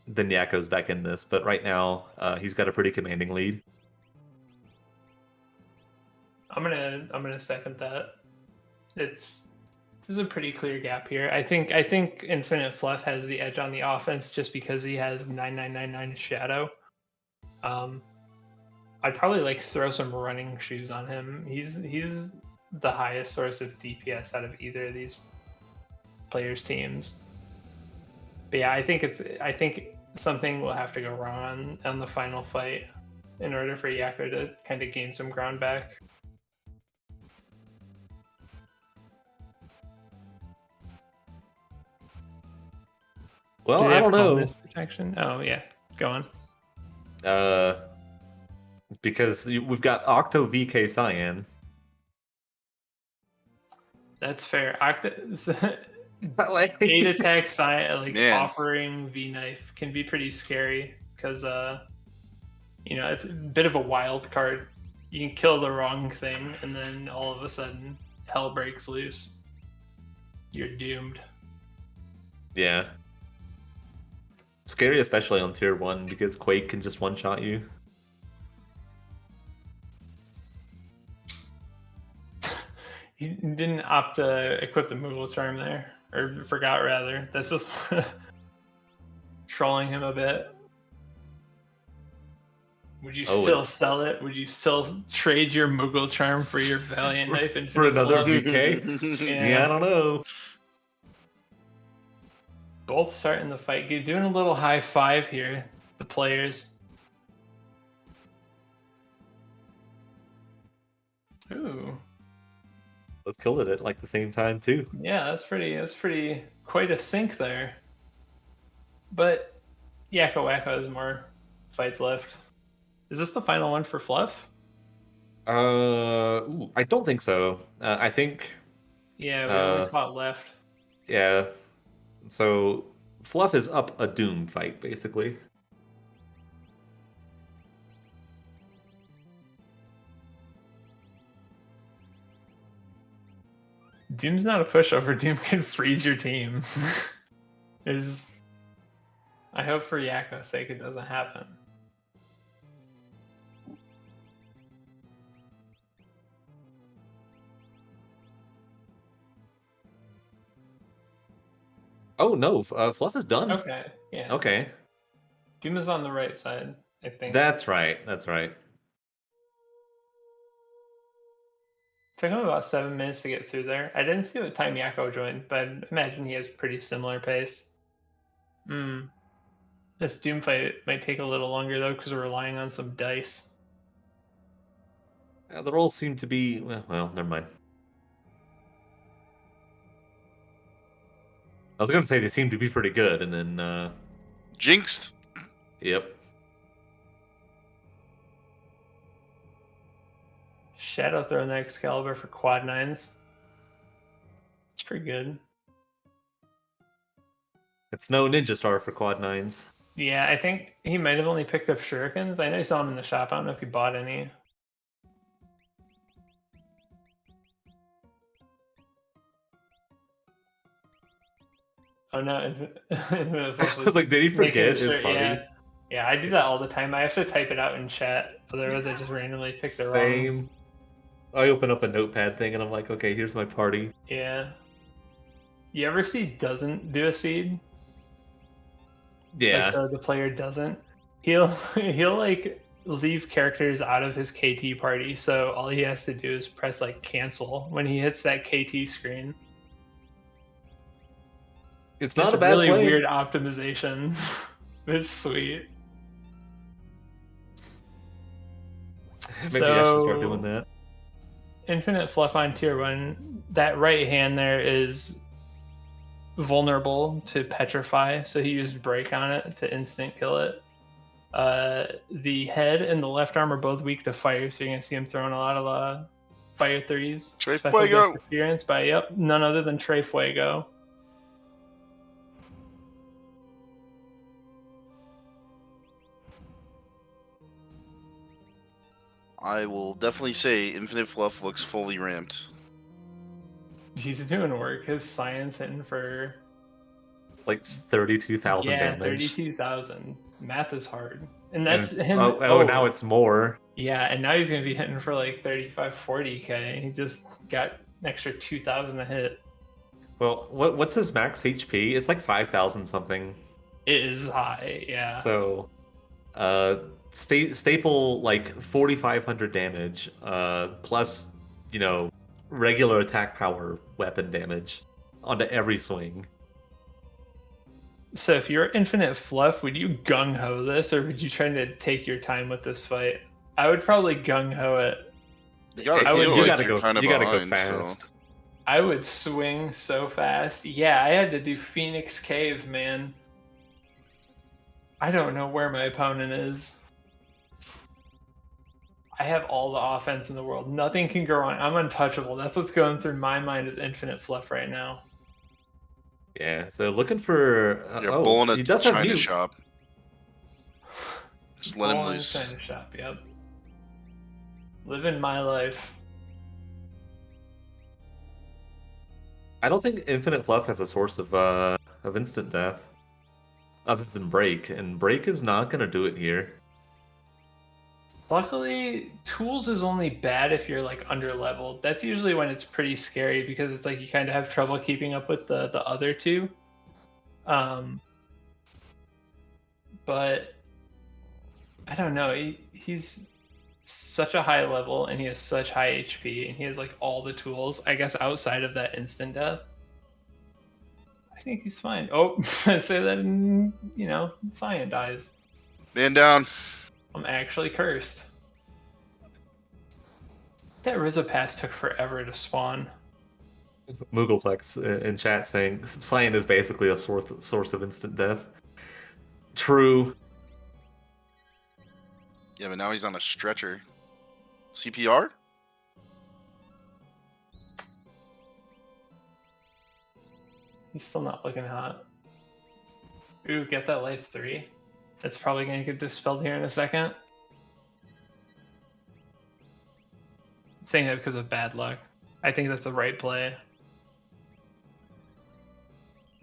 then Yakko's back in this. But right now, he's got a pretty commanding lead. I'm gonna second that. There's a pretty clear gap here. I think InfiniteFluff has the edge on the offense just because he has 9999 Shadow. I'd probably like throw some running shoes on him. He's the highest source of DPS out of either of these players' teams. But yeah, I think something will have to go wrong on the final fight in order for Yakko to kind of gain some ground back. Well, Do they I have don't know. calmness protection? Oh yeah, go on. Because we've got Octo VK Cyan. That's fair. Like 8 attack Cyan, like Man. offering V Knife can be pretty scary because it's a bit of a wild card. You can kill the wrong thing, and then all of a sudden, hell breaks loose. You're doomed. Yeah. Scary, especially on tier 1, because Quake can just one-shot you. He didn't opt to equip the Moogle charm there, or forgot rather. That's just trolling him a bit. Would you still sell it? Would you still trade your Moogle charm for your Valiant Knife and For another VK? Yeah, I don't know. Both starting the fight. You're doing a little high five here, the players. Ooh. Let's kill it at like the same time too. Yeah, that's pretty quite a sync there. But YakkoWakko has more fights left. Is this the final one for Fluff? I don't think so. I think. Yeah, we only fought left. Yeah. So Fluff is up a Doom fight, basically. Doom's not a pushover. Doom can freeze your team. I hope for Yakko's sake it doesn't happen. Oh no, Fluff is done. Okay, yeah. Okay. Doom is on the right side, I think. That's right. That's right. Took him about 7 minutes to get through there. I didn't see what time Yakko joined, but I imagine he has pretty similar pace. This Doom fight might take a little longer though, because we're relying on some dice. The rolls seem to be well. Never mind. I was gonna say they seem to be pretty good, and then Jinxed. Yep. Shadow throwing the Excalibur for quad 9s. It's pretty good. It's no Ninja Star for quad 9s. Yeah, I think he might have only picked up shurikens. I know you saw him in the shop. I don't know if he bought any. Oh no! I was like, did he forget his party? Yeah. Yeah, I do that all the time. I have to type it out in chat, otherwise I just randomly pick the wrong. Same. I open up a notepad thing and I'm like, okay, here's my party. Yeah. You ever see doesn't do a seed? Yeah. Like the player doesn't. He'll like leave characters out of his KT party, so all he has to do is press like cancel when he hits that KT screen. It's not It's a bad really play. weird optimization. It's sweet. Maybe I should start doing that. InfiniteFluff on tier 1, that right hand there is vulnerable to petrify, so he used break on it to instant kill it. The head and the left arm are both weak to fire, so you're going to see him throwing a lot of fire threes. Tre Special Fuego. guest appearance by, none other than Tre Fuego. I will definitely say InfiniteFluff looks fully ramped. He's doing work. His science hitting for Like 32,000 damage. 32,000. Math is hard. And that's him. Oh, now it's more. Yeah, and now he's going to be hitting for like 35, 40k. He just got an extra 2,000 a hit. Well, what's his max HP? It's like 5,000 something. It is high, yeah. So, staple like 4,500 damage, plus, regular attack power weapon damage onto every swing. So if you're InfiniteFluff, would you gung-ho this, or would you try to take your time with this fight? I would probably gung-ho it. You gotta I feel would- like gotta you're go. kind of You gotta behind, go fast. So. I would swing so fast. Yeah, I had to do Phoenix Cave, man. I don't know where my opponent is. I have all the offense in the world. Nothing can go wrong. I'm untouchable. That's what's going through my mind is InfiniteFluff right now. Yeah, so looking for... You're bulling he a does have China mute. shop. Just let him All in loose. China shop, yep. Living my life. I don't think InfiniteFluff has a source of instant death. Other than Break, and Break is not going to do it here. Luckily, tools is only bad if you're like under leveled. That's usually when it's pretty scary because it's like you kind of have trouble keeping up with the other two. But I don't know. He's such a high level and he has such high HP and he has like all the tools. I guess outside of that instant death, I think he's fine. Oh, I say that and Cyan dies. Man down. I'm actually cursed. That Rizza pass took forever to spawn. Moogleplex in chat saying Cyan is basically a source of instant death. True. Yeah, but now he's on a stretcher. CPR? He's still not looking hot. Ooh, get that life 3. That's probably going to get dispelled here in a second. I'm saying that because of bad luck. I think that's the right play.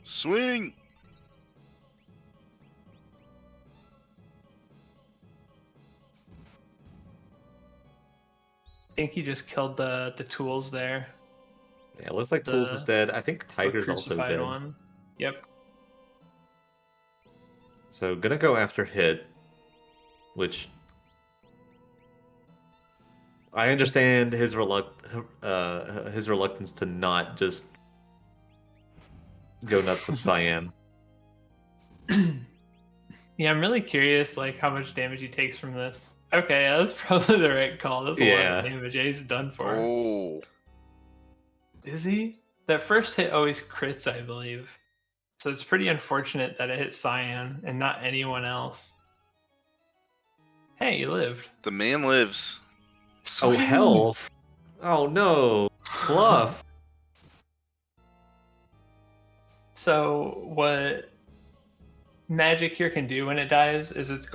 Swing! I think he just killed the tools there. Yeah, it looks like Tools is dead. I think The Tiger's also crucified dead. one. Yep. So gonna go after Hit, which I understand his reluctance to not just go nuts with Cyan. Yeah, I'm really curious, like how much damage he takes from this. Okay, yeah, that's probably the right call. That's a lot of damage. Yeah, he's done for. Oh. Is he? That first hit always crits, I believe. So it's pretty unfortunate that it hit Cyan and not anyone else. Hey, you lived. The man lives. Oh, Swing! health! Oh no! Fluff! So what magic here can do when it dies is it's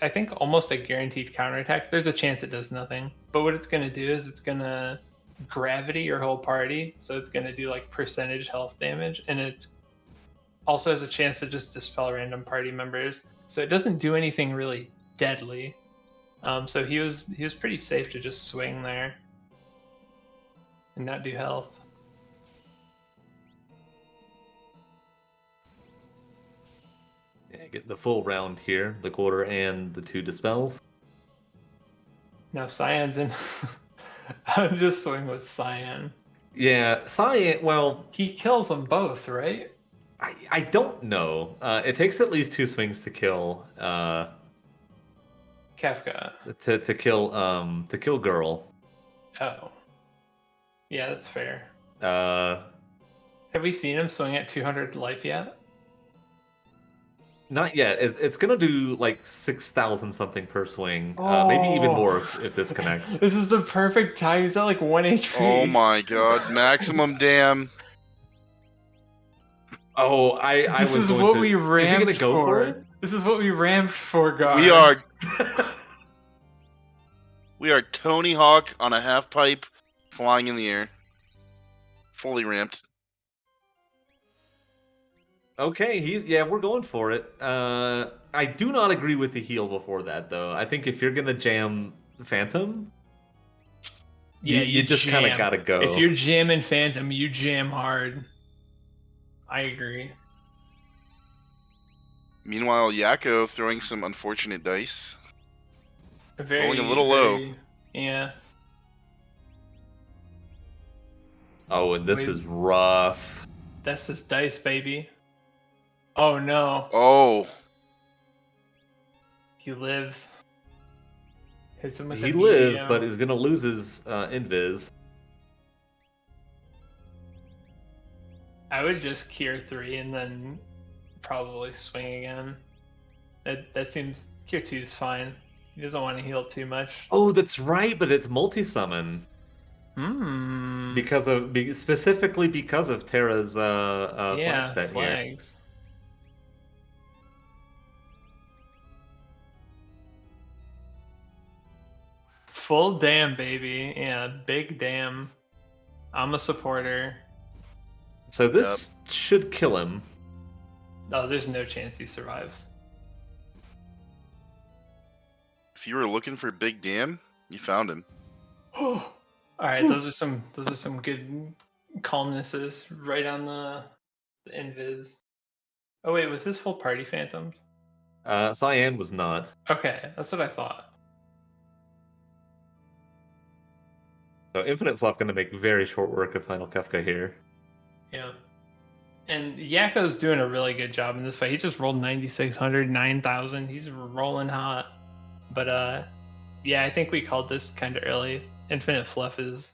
I think almost a guaranteed counterattack. There's a chance it does nothing. But what it's gonna do is it's gonna gravity your whole party. So it's gonna do like percentage health damage, and it's also has a chance to just dispel random party members. so it doesn't do anything really deadly. So he was pretty safe to just swing there and not do health. Yeah, get the full round here, the quarter and the 2 dispels. Now Cyan's in. I'm just swing with Cyan. Yeah, Cyan, well, He kills them both, right? I don't know. It takes at least 2 swings to kill Kefka. to kill girl. Oh. Yeah, that's fair. Uh Have we seen him swing at 200 life yet? Not yet. It's gonna do like 6,000 something per swing. Maybe even more if this connects. This is the perfect time. He's at like 1 HP. Oh my god, maximum damn. Oh, I This was is going what to. we ramped Is he gonna go for it? This is what we ramped for, guys. We are Tony Hawk on a half pipe, flying in the air, fully ramped. Okay, we're going for it. I do not agree with the heal before that though. I think if you're gonna jam Phantom, you just kind of gotta go. If you're jamming Phantom, you jam hard. I agree. Meanwhile, Yakko throwing some unfortunate dice. Rolling a little low. Yeah. Oh, and this is rough. That's just dice, baby. Oh no. Oh. He lives. Hits him with He a lives, BDM. but he's gonna lose his invis. I would just Cure 3 and then probably swing again. That seems Cure 2 is fine. He doesn't want to heal too much. Oh, that's right, but it's multi-summon. Specifically because of Terra's flag set here. Flags. Full damn, baby. Yeah, big damn. I'm a supporter. So this should kill him. Oh, there's no chance he survives. If you were looking for Big Damn, you found him. All right, those are some good calmnesses right on the invis. Oh wait, was this full party phantoms? Cyan was not. Okay, that's what I thought. So InfiniteFluff going to make very short work of Final Kefka here. Yeah. And Yakko's doing a really good job in this fight. He just rolled 9,600, 9,000. He's rolling hot. But yeah, I think we called this kind of early. InfiniteFluff is.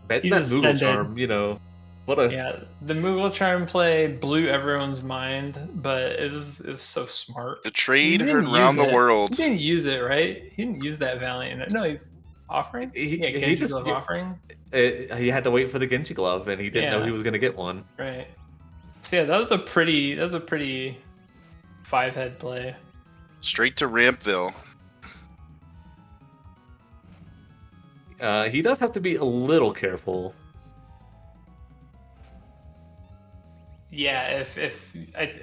That He's Moogle ascended. charm, what a. Yeah, the Moogle charm play blew everyone's mind, but it was so smart. The trade He heard didn't around use the it. world. He didn't use it, right? He didn't use that Valiant. No, he's offering. He just offering. He had to wait for the Genji glove, and he didn't know he was going to get one. Right. So yeah, that was a pretty 5-head play. Straight to Rampville. He does have to be a little careful. Yeah,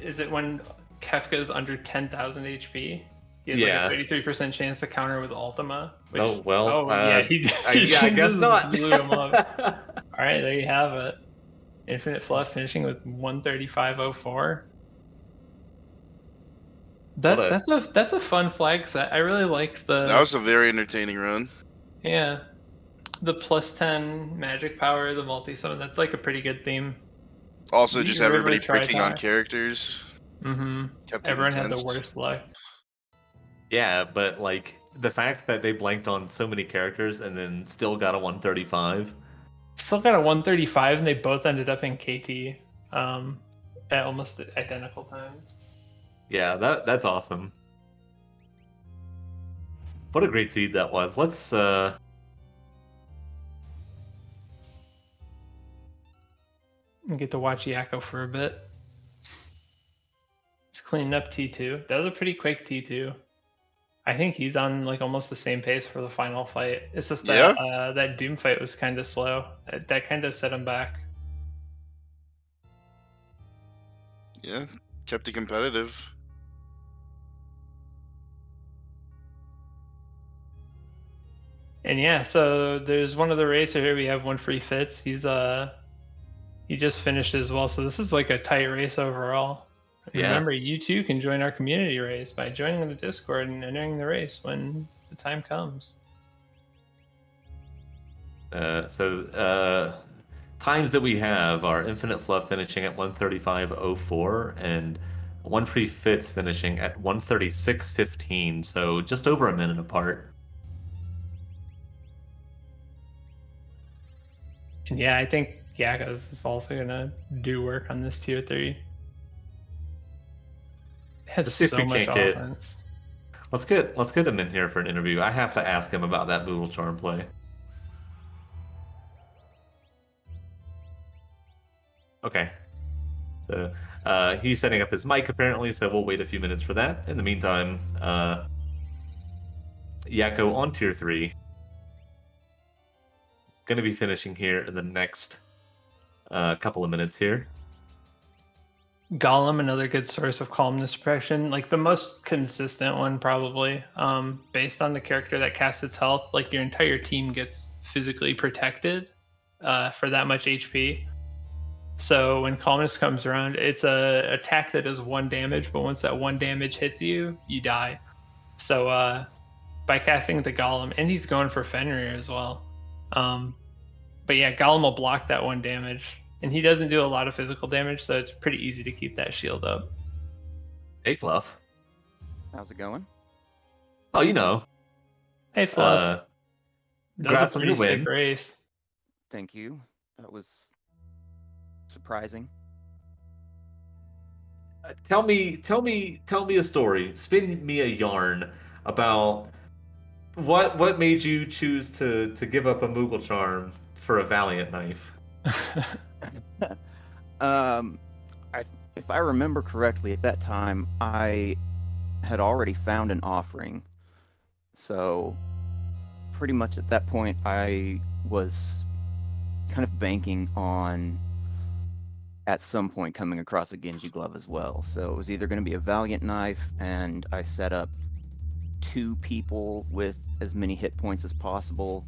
is it when Kefka is under 10,000 HP? He has Yeah. like a 33% chance to counter with Ultima. Which, Oh well. yeah, he I guess just not. blew him up. All right, there you have it. InfiniteFluff finishing with 135.04. That's a fun flag set. I really liked the. That was a very entertaining run. Yeah, the +10 magic power, the multi-summon. That's like a pretty good theme. Also, You just river everybody try picking on tie. characters. Mm-hmm. Kept it Everyone had the intense. worst luck. Yeah, but like the fact that they blanked on so many characters and then still got a 135. Still got a 135, and they both ended up in KT at almost identical times. Yeah, that's awesome. What a great seed that was. Let's And get to watch Yakko for a bit. Just cleaning up T2. That was a pretty quick T2. I think he's on like almost the same pace for the final fight. It's just that that Doom fight was kind of slow. That kind of set him back. Yeah, kept it competitive. And yeah, so there's one other racer here. We have one free Fitz. He just finished as well. So this is like a tight race overall. Yeah. Remember, you too can join our community race by joining the Discord and entering the race when the time comes. Times that we have are InfiniteFluff finishing at 135.04 and one free Fitz finishing at 136.15, so just over a minute apart. And yeah, I think Yakko's is also gonna do work on this tier 3. It has Let's see if so we much can't get- offense. Let's get him in here for an interview. I have to ask him about that Moogle Charm play. Okay. So he's setting up his mic apparently, so we'll wait a few minutes for that. In the meantime, Yakko on tier 3. Going to be finishing here in the next couple of minutes here. Golem, another good source of calmness protection, like the most consistent one probably. Based on the character that casts its health, like your entire team gets physically protected for that much HP. So when calmness comes around, it's a attack that does 1 damage, but once that 1 damage hits you, you die. So by casting the Golem, and he's going for Fenrir as well. But yeah, Golem will block that 1 damage, and he doesn't do a lot of physical damage, so it's pretty easy to keep that shield up. Hey, Fluff. How's it going? Oh, you know. Hey, Fluff. That was Congrats a on your pretty sick win. race. Thank you. That was surprising. Tell me a story. Spin me a yarn about what made you choose to give up a Moogle charm for a Valiant knife. If I remember correctly, at that time I had already found an offering, so pretty much at that point I was kind of banking on at some point coming across a Genji glove as well. So it was either going to be a Valiant knife, and I set up 2 people with as many hit points as possible,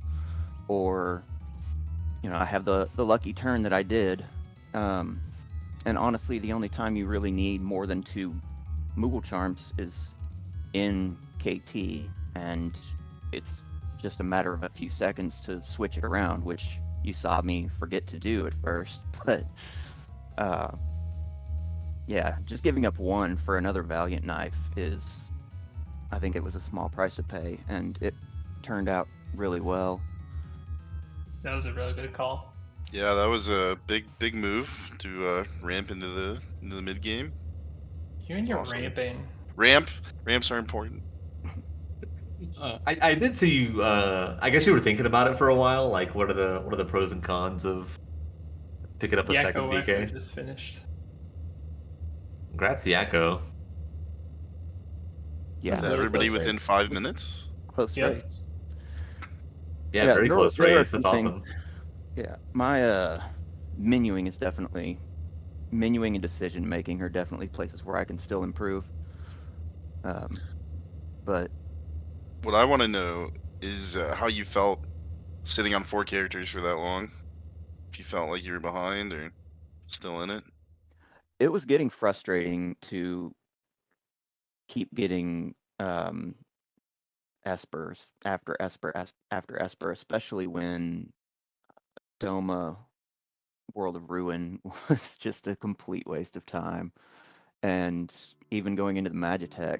or I have the lucky turn that I did. And honestly, the only time you really need more than 2 Moogle charms is in KT, and it's just a matter of a few seconds to switch it around, which you saw me forget to do at first. But yeah, just giving up 1 for another Valiant knife I think it was a small price to pay, and it turned out really well. That was a really good call. Yeah, that was a big move to ramp into the mid game. You and your Awesome. ramping. Ramps are important. I did see you. I guess you were thinking about it for a while. Like, what are the pros and cons of picking up a second YakkoWakko PK? just finished. Congrats, Yakko. Yeah, Is Really everybody close within race. 5 minutes? close Yep. race. Yeah, Yeah, very there close were race. That's something- awesome. Yeah, my menuing and decision making are definitely places where I can still improve. But What I want to know is how you felt sitting on 4 characters for that long. If you felt like you were behind or still in it. it was getting frustrating to keep getting Espers after Esper, especially when Doma World of Ruin was just a complete waste of time. And even going into the Magitech,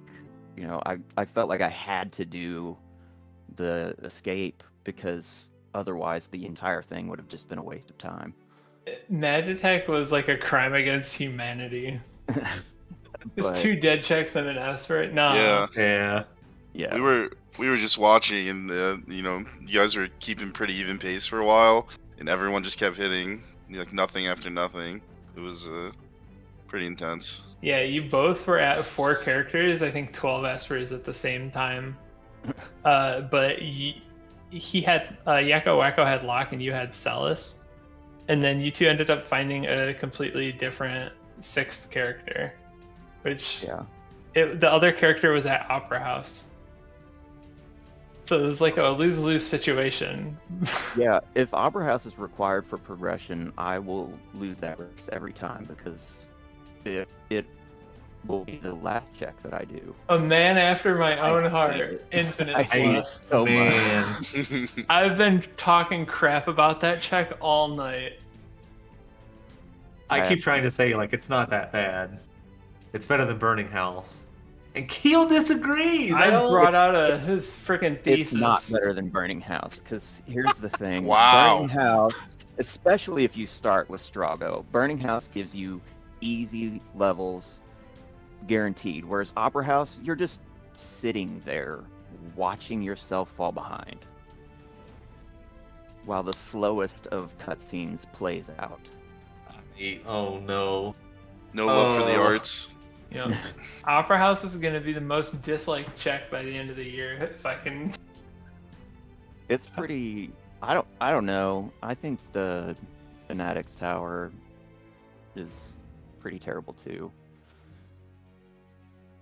I felt like I had to do the escape because otherwise the entire thing would have just been a waste of time. Magitech was like a crime against humanity. It's But 2 dead checks and an Esper. No. Yeah. Yeah. yeah, We were just watching, and you guys were keeping pretty even pace for a while, and everyone just kept hitting like nothing after nothing. It was pretty intense. Yeah, you both were at 4 characters. I think 12 Espers at the same time. But he had YakkoWakko had Lock and you had Celis, and then you 2 ended up finding a completely different 6th character, which yeah. the other character was at Opera House. So it's like a lose-lose situation. Yeah, if Opera House is required for progression, I will lose that race every time because it will be the last check that I do. A man after my I own hate heart, it. Infinite I hate it Fluff. so much. Man, I've been talking crap about that check all night. I keep trying to say like it's not that bad. It's better than Burning House. And Keel disagrees. I don't- brought out a freaking thesis. It's not better than Burning House, because here's the thing. Wow. Burning House, especially if you start with Strago, Burning House gives you easy levels guaranteed, whereas Opera House, you're just sitting there watching yourself fall behind while the slowest of cutscenes plays out. Oh no. No love for the Oh. arts. You know, Opera House is going to be the most disliked check by the end of the year if I can. It's pretty. I don't know. I think the Fanatics Tower is pretty terrible too.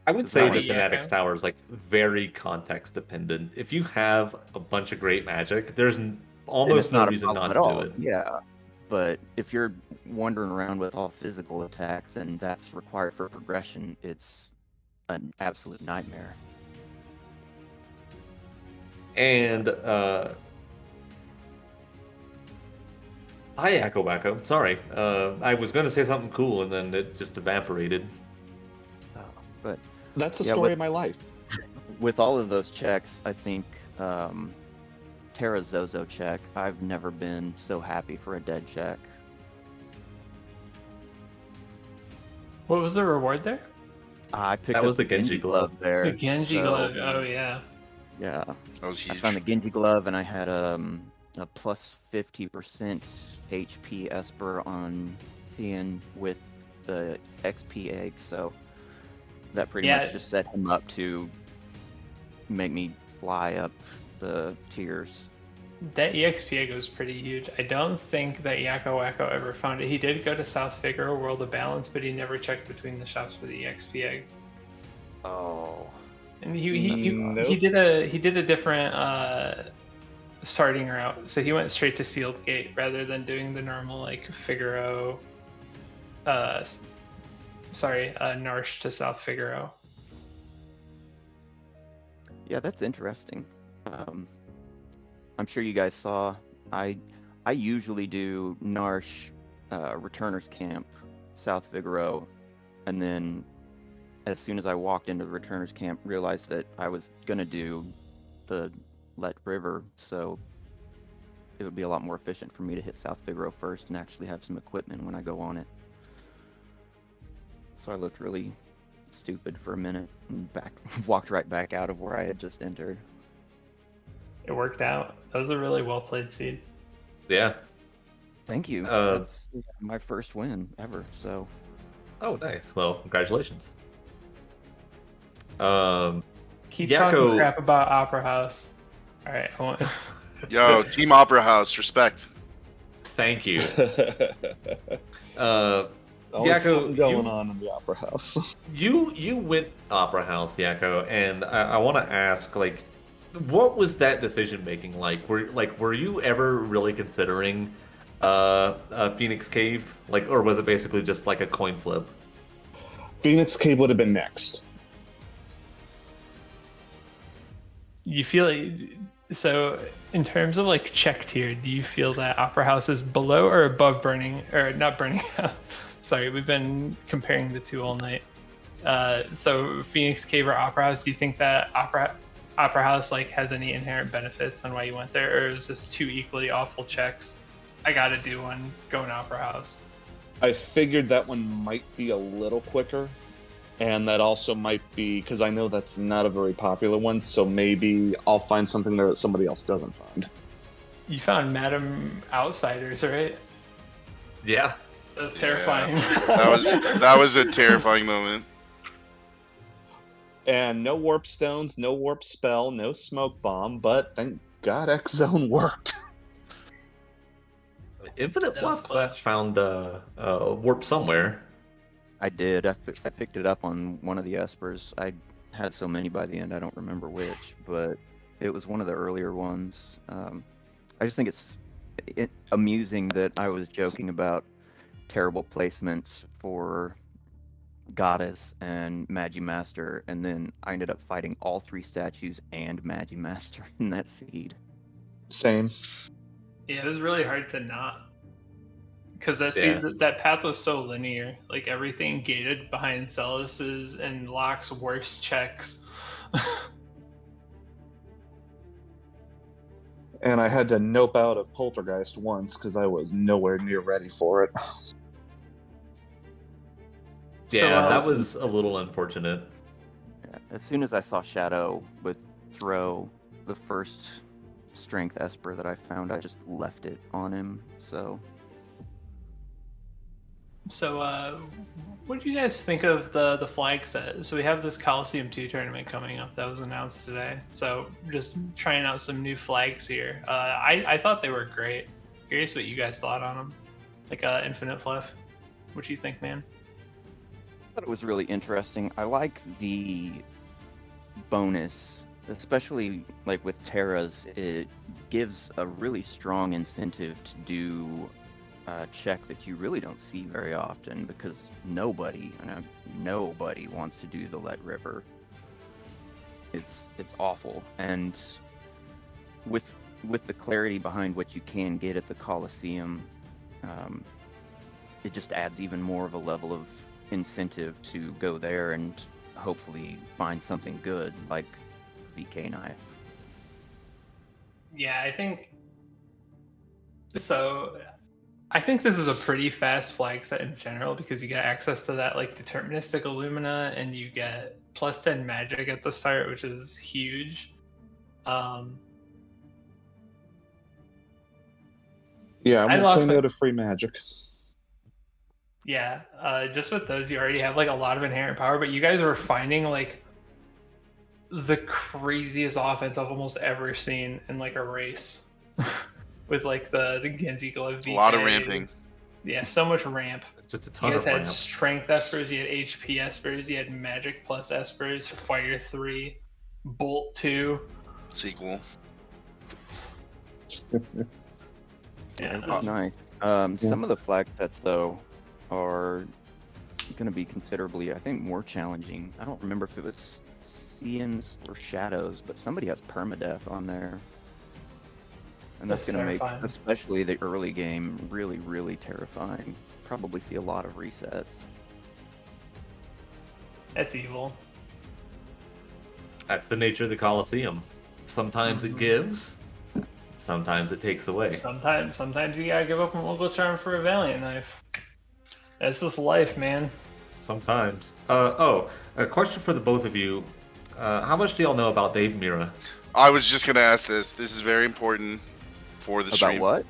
I would Is say that the what- Fanatics Yakko? Tower is like very context dependent. If you have a bunch of great magic, there's And almost it's no not a reason problem not at to all. do it. Yeah, but if you're wandering around with all physical attacks and that's required for progression, it's an absolute nightmare. And hi YakkoWakko. Sorry. I was gonna say something cool and then it just evaporated. But That's the Yeah, story but- of my life. with all of those checks, I think Terra Zozo check, I've never been so happy for a dead check. What was the reward there? I picked That up was the Genji glove. there. The Genji so, glove. Oh yeah. Yeah, That was I huge. found the Genji glove and I had a plus 50% HP Esper on Thean with the XP egg, so that pretty Yeah. much just set him up to make me fly up the tiers. That EXP egg was pretty huge. I don't think that YakkoWakko ever found it. He did go to South Figaro World of Balance, but he never checked between the shops for the EXP egg. Oh. And he Nope. did a different starting route. So he went straight to Sealed Gate rather than doing the normal like Figaro. Narsh to South Figaro. Yeah, that's interesting. I'm sure you guys saw. I usually do Narsh, Returners Camp, South Figaro, and then as soon as I walked into the Returners Camp, realized that I was gonna do the Let River, so it would be a lot more efficient for me to hit South Figaro first and actually have some equipment when I go on it. So I looked really stupid for a minute and walked right back out of where I had just entered. It worked out. That was a really well played seed. Yeah. Thank you. Uh, That's my first win ever. So Oh, nice. Well, congratulations. Keep Yakko- talking crap about Opera House. All right, I want. Yo, Team Opera House, respect. Thank you. Always Yakko, something going you- on in the opera house. You went Opera House, Yakko, and I want to ask, like, what was that decision making like? Were you ever really considering a Phoenix Cave, like, or was it basically just like a coin flip? Phoenix Cave would have been next. You feel like, so in terms of like check tier, do you feel that Opera House is below or above Burning, or not Burning House? Sorry, we've been comparing the two all night. So Phoenix Cave or Opera House, do you think that Opera House like has any inherent benefits on why you went there, or is just two equally awful checks? I gotta do one, going Opera House. I figured that one might be a little quicker, and that also might be because I know that's not a very popular one, so maybe I'll find something there that somebody else doesn't find. You found Madam Outsiders, right? Yeah. That's Yeah. terrifying. That was a terrifying moment. And no warp stones, no warp spell, no smoke bomb, but thank God X Zone worked. Infinite That was Fluff found warp somewhere. I did. I picked it up on one of the Espers. I had so many by the end, I don't remember which, but It was one of the earlier ones. I just think it's amusing that I was joking about terrible placements for Goddess and Magimaster, and then I ended up fighting all 3 statues and Magimaster in that seed. Same. Yeah, it was really hard to not. Because that Yeah. that path was so linear. Like everything gated behind Celis's and Locke's worst checks. And I had to nope out of Poltergeist once because I was nowhere near ready for it. Yeah, So, that was a little unfortunate. Yeah, as soon as I saw Shadow with throw the first strength Esper that I found, I just left it on him. So what do you guys think of the flag set? So we have this Coliseum 2 tournament coming up that was announced today. So just trying out some new flags here. I thought they were great. Curious what you guys thought on them. Like InfiniteFluff. What do you think, man? I thought it was really interesting. I like the bonus, especially like with Terra's. It gives a really strong incentive to do a check that you really don't see very often because nobody wants to do the Let River. It's awful, and with the clarity behind what you can get at the Coliseum, it just adds even more of a level of incentive to go there and hopefully find something good like VK Knife. Yeah, I think so. I think this is a pretty fast flag set in general because you get access to that like deterministic Illumina and you get +10 magic at the start, which is huge. Yeah, I won't lost say my- no to free magic. Yeah, just with those, you already have like a lot of inherent power, but you guys were finding like the craziest offense I've almost ever seen in like a race with like the Genji glove. A lot of ramping. Yeah, so much ramp. Just a You ton guys of had ramp. strength espers, you had HP espers, you had magic plus espers, fire 3, bolt 2. Sequel. Yeah, It was nice. Some of the flag sets though are going to be considerably, I think, more challenging. I don't remember if it was Seans or Shadows, but somebody has permadeath on there. And that's going to make, terrifying. especially the early game, really, really terrifying. Probably see a lot of resets. That's evil. That's the nature of the Coliseum. Sometimes it gives, sometimes it takes away. Sometimes you gotta give up a Moogle charm for a Valiant Knife. That's just life, man. Sometimes. A question for the both of you. How much do y'all know about Dave Mira? I was just gonna ask this. This is very important for the About stream. what?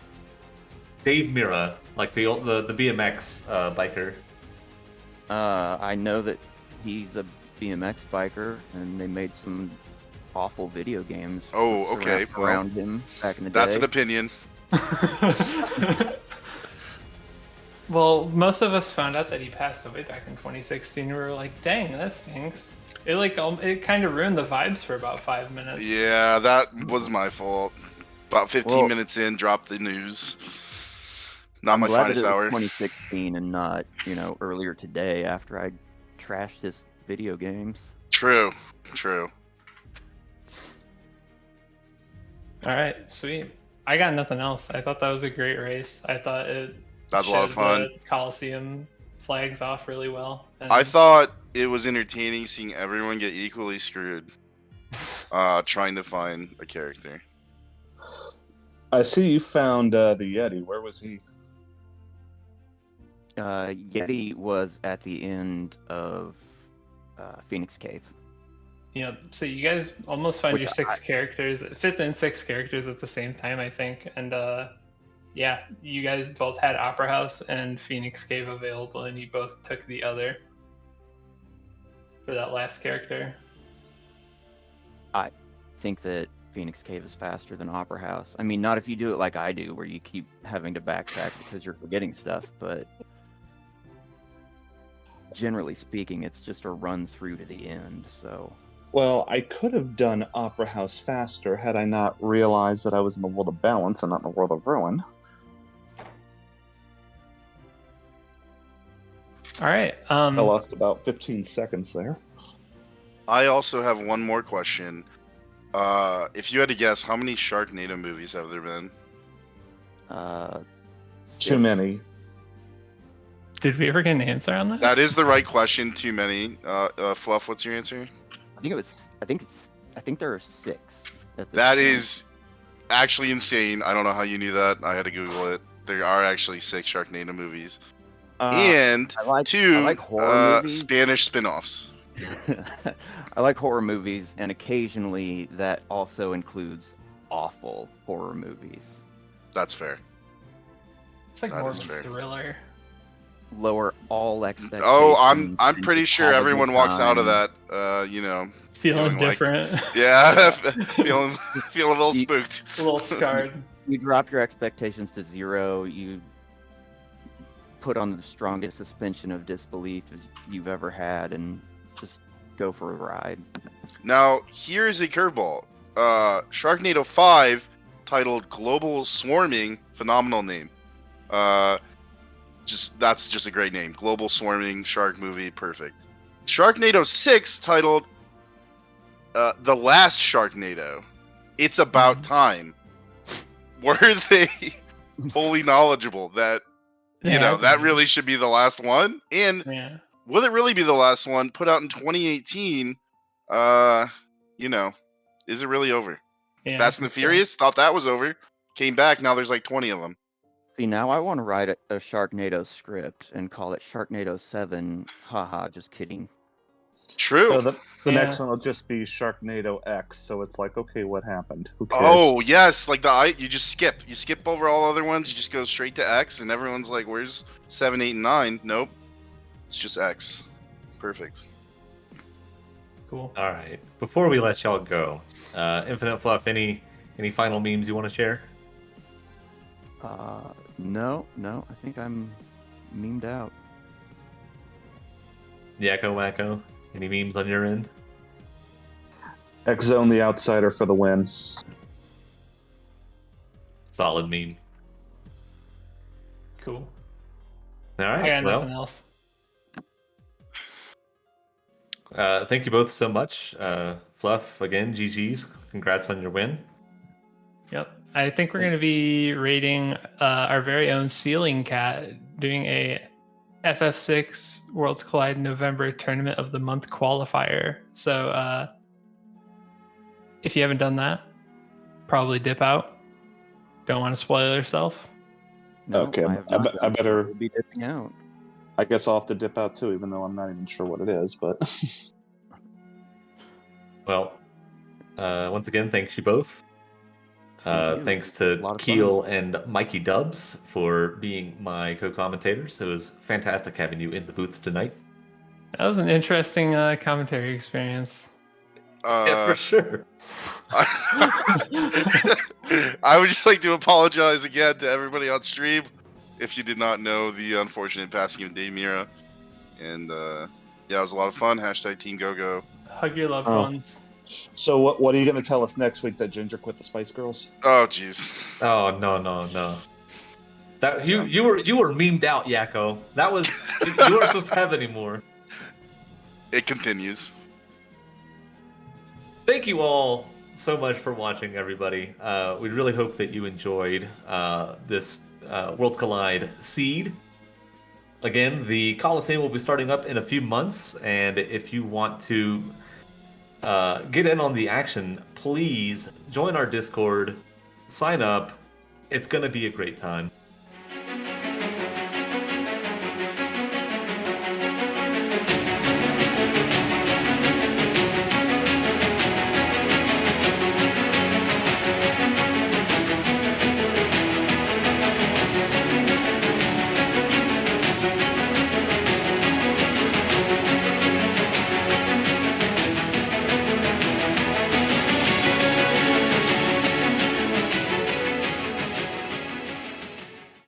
Dave Mira, like the BMX biker. I know that he's a BMX biker, and they made some awful video games. Oh, okay. Around him back in the That's day. an opinion. Well, most of us found out that he passed away back in 2016. We were like, "Dang, that stinks." It kind of ruined the vibes for about 5 minutes. Yeah, that was my fault. About 15 Well- minutes in, dropped the news. Not I'm my glad finest that it was hour. 2016 and not, earlier today after I trashed his video games. True. All right, sweet. I got nothing else. I thought that was a great race. I thought it That was a lot of showed fun. the Coliseum flags off really well. And I thought it was entertaining seeing everyone get equally screwed trying to find a character. I see you found the Yeti. Where was he? Yeti was at the end of Phoenix Cave. so you guys almost find Which your 6 characters. It fits in 6 characters at the same time, I think. And yeah, you guys both had Opera House and Phoenix Cave available, and you both took the other for that last character. I think that Phoenix Cave is faster than Opera House. I mean, not if you do it like I do, where you keep having to backtrack because you're forgetting stuff, but generally speaking, it's just a run through to the end, so Well, I could have done Opera House faster had I not realized that I was in the world of balance and not in the world of ruin. All right. I lost about 15 seconds there. I also have one more question. If you had to guess, how many Sharknado movies have there been? Too many. Did we ever get an answer on that? That is the right question. Too many. Fluff, what's your answer? I think there are 6. That is actually insane. I don't know how you knew that. I had to Google it. There are actually 6 Sharknado movies. And I like 2 horror movies. Spanish spin-offs. I like horror movies, and occasionally that also includes awful horror movies. That's fair. It's like That more is of a fair. thriller. Lower all expectations. Oh, I'm and pretty sure have a everyone good walks out of time. that, Feeling like- different. yeah, feeling a little spooked. A little scarred. You drop your expectations to 0. You put on the strongest suspension of disbelief as you've ever had, and just go for a ride. Now, here's a curveball. Sharknado 5, titled Global Swarming, phenomenal name. That's just a great name. Global Swarming Shark Movie, perfect. Sharknado 6, titled The Last Sharknado, It's About Time. Were they fully knowledgeable that, that really should be the last one? And Yeah. will it really be the last one? Put out in 2018, is it really over? Yeah, Fast and the Furious, thought that was over. Came back, now there's like 20 of them. See, now I want to write a Sharknado script and call it Sharknado 7. Haha, just kidding. True. So the Yeah. next one will just be Sharknado X. So it's like, okay, what happened? Who cares? Oh, yes, like you just skip. You skip over all other ones, you just go straight to X, and everyone's like, where's 7, 8, and 9? Nope. It's just X. Perfect. Cool. All right. Before we let y'all go, InfiniteFluff, any final memes you want to share? No, I think I'm memed out. YakkoWakko, any memes on your end? X Zone the outsider for the win. Solid meme. Cool. All I right. got Well, nothing else. thank you both so much. Fluff, again, GG's. Congrats on your win. Yep. I think we're going to be rating our very own Ceiling Cat, doing a FF6 Worlds Collide November Tournament of the Month qualifier. So if you haven't done that, probably dip out. Don't want to spoil yourself. No, Okay, I have I not be- I done so. better- We'll be dipping out. I guess I'll have to dip out too, even though I'm not even sure what it is. But Well, once again, thanks you both. Thank you. Thanks A to lot of Keel and Mikey Dubs for being my co-commentators. It was fantastic having you in the booth tonight. That was an interesting commentary experience. Yeah, for sure. I would just like to apologize again to everybody on stream if you did not know the unfortunate passing of Dave Mira. And yeah, it was a lot of fun. Hashtag Team GoGo. Hug your loved Oh. ones. so what are you going to tell us next week? That Ginger quit the Spice Girls? Oh, jeez. Oh no. That you were memed out, Yakko. That was you weren't supposed to have any more. It continues. Thank you all so much for watching, everybody. We really hope that you enjoyed this Worlds Collide seed. Again, the Coliseum will be starting up in a few months, and if you want to get in on the action, please join our Discord, sign up. It's going to be a great time.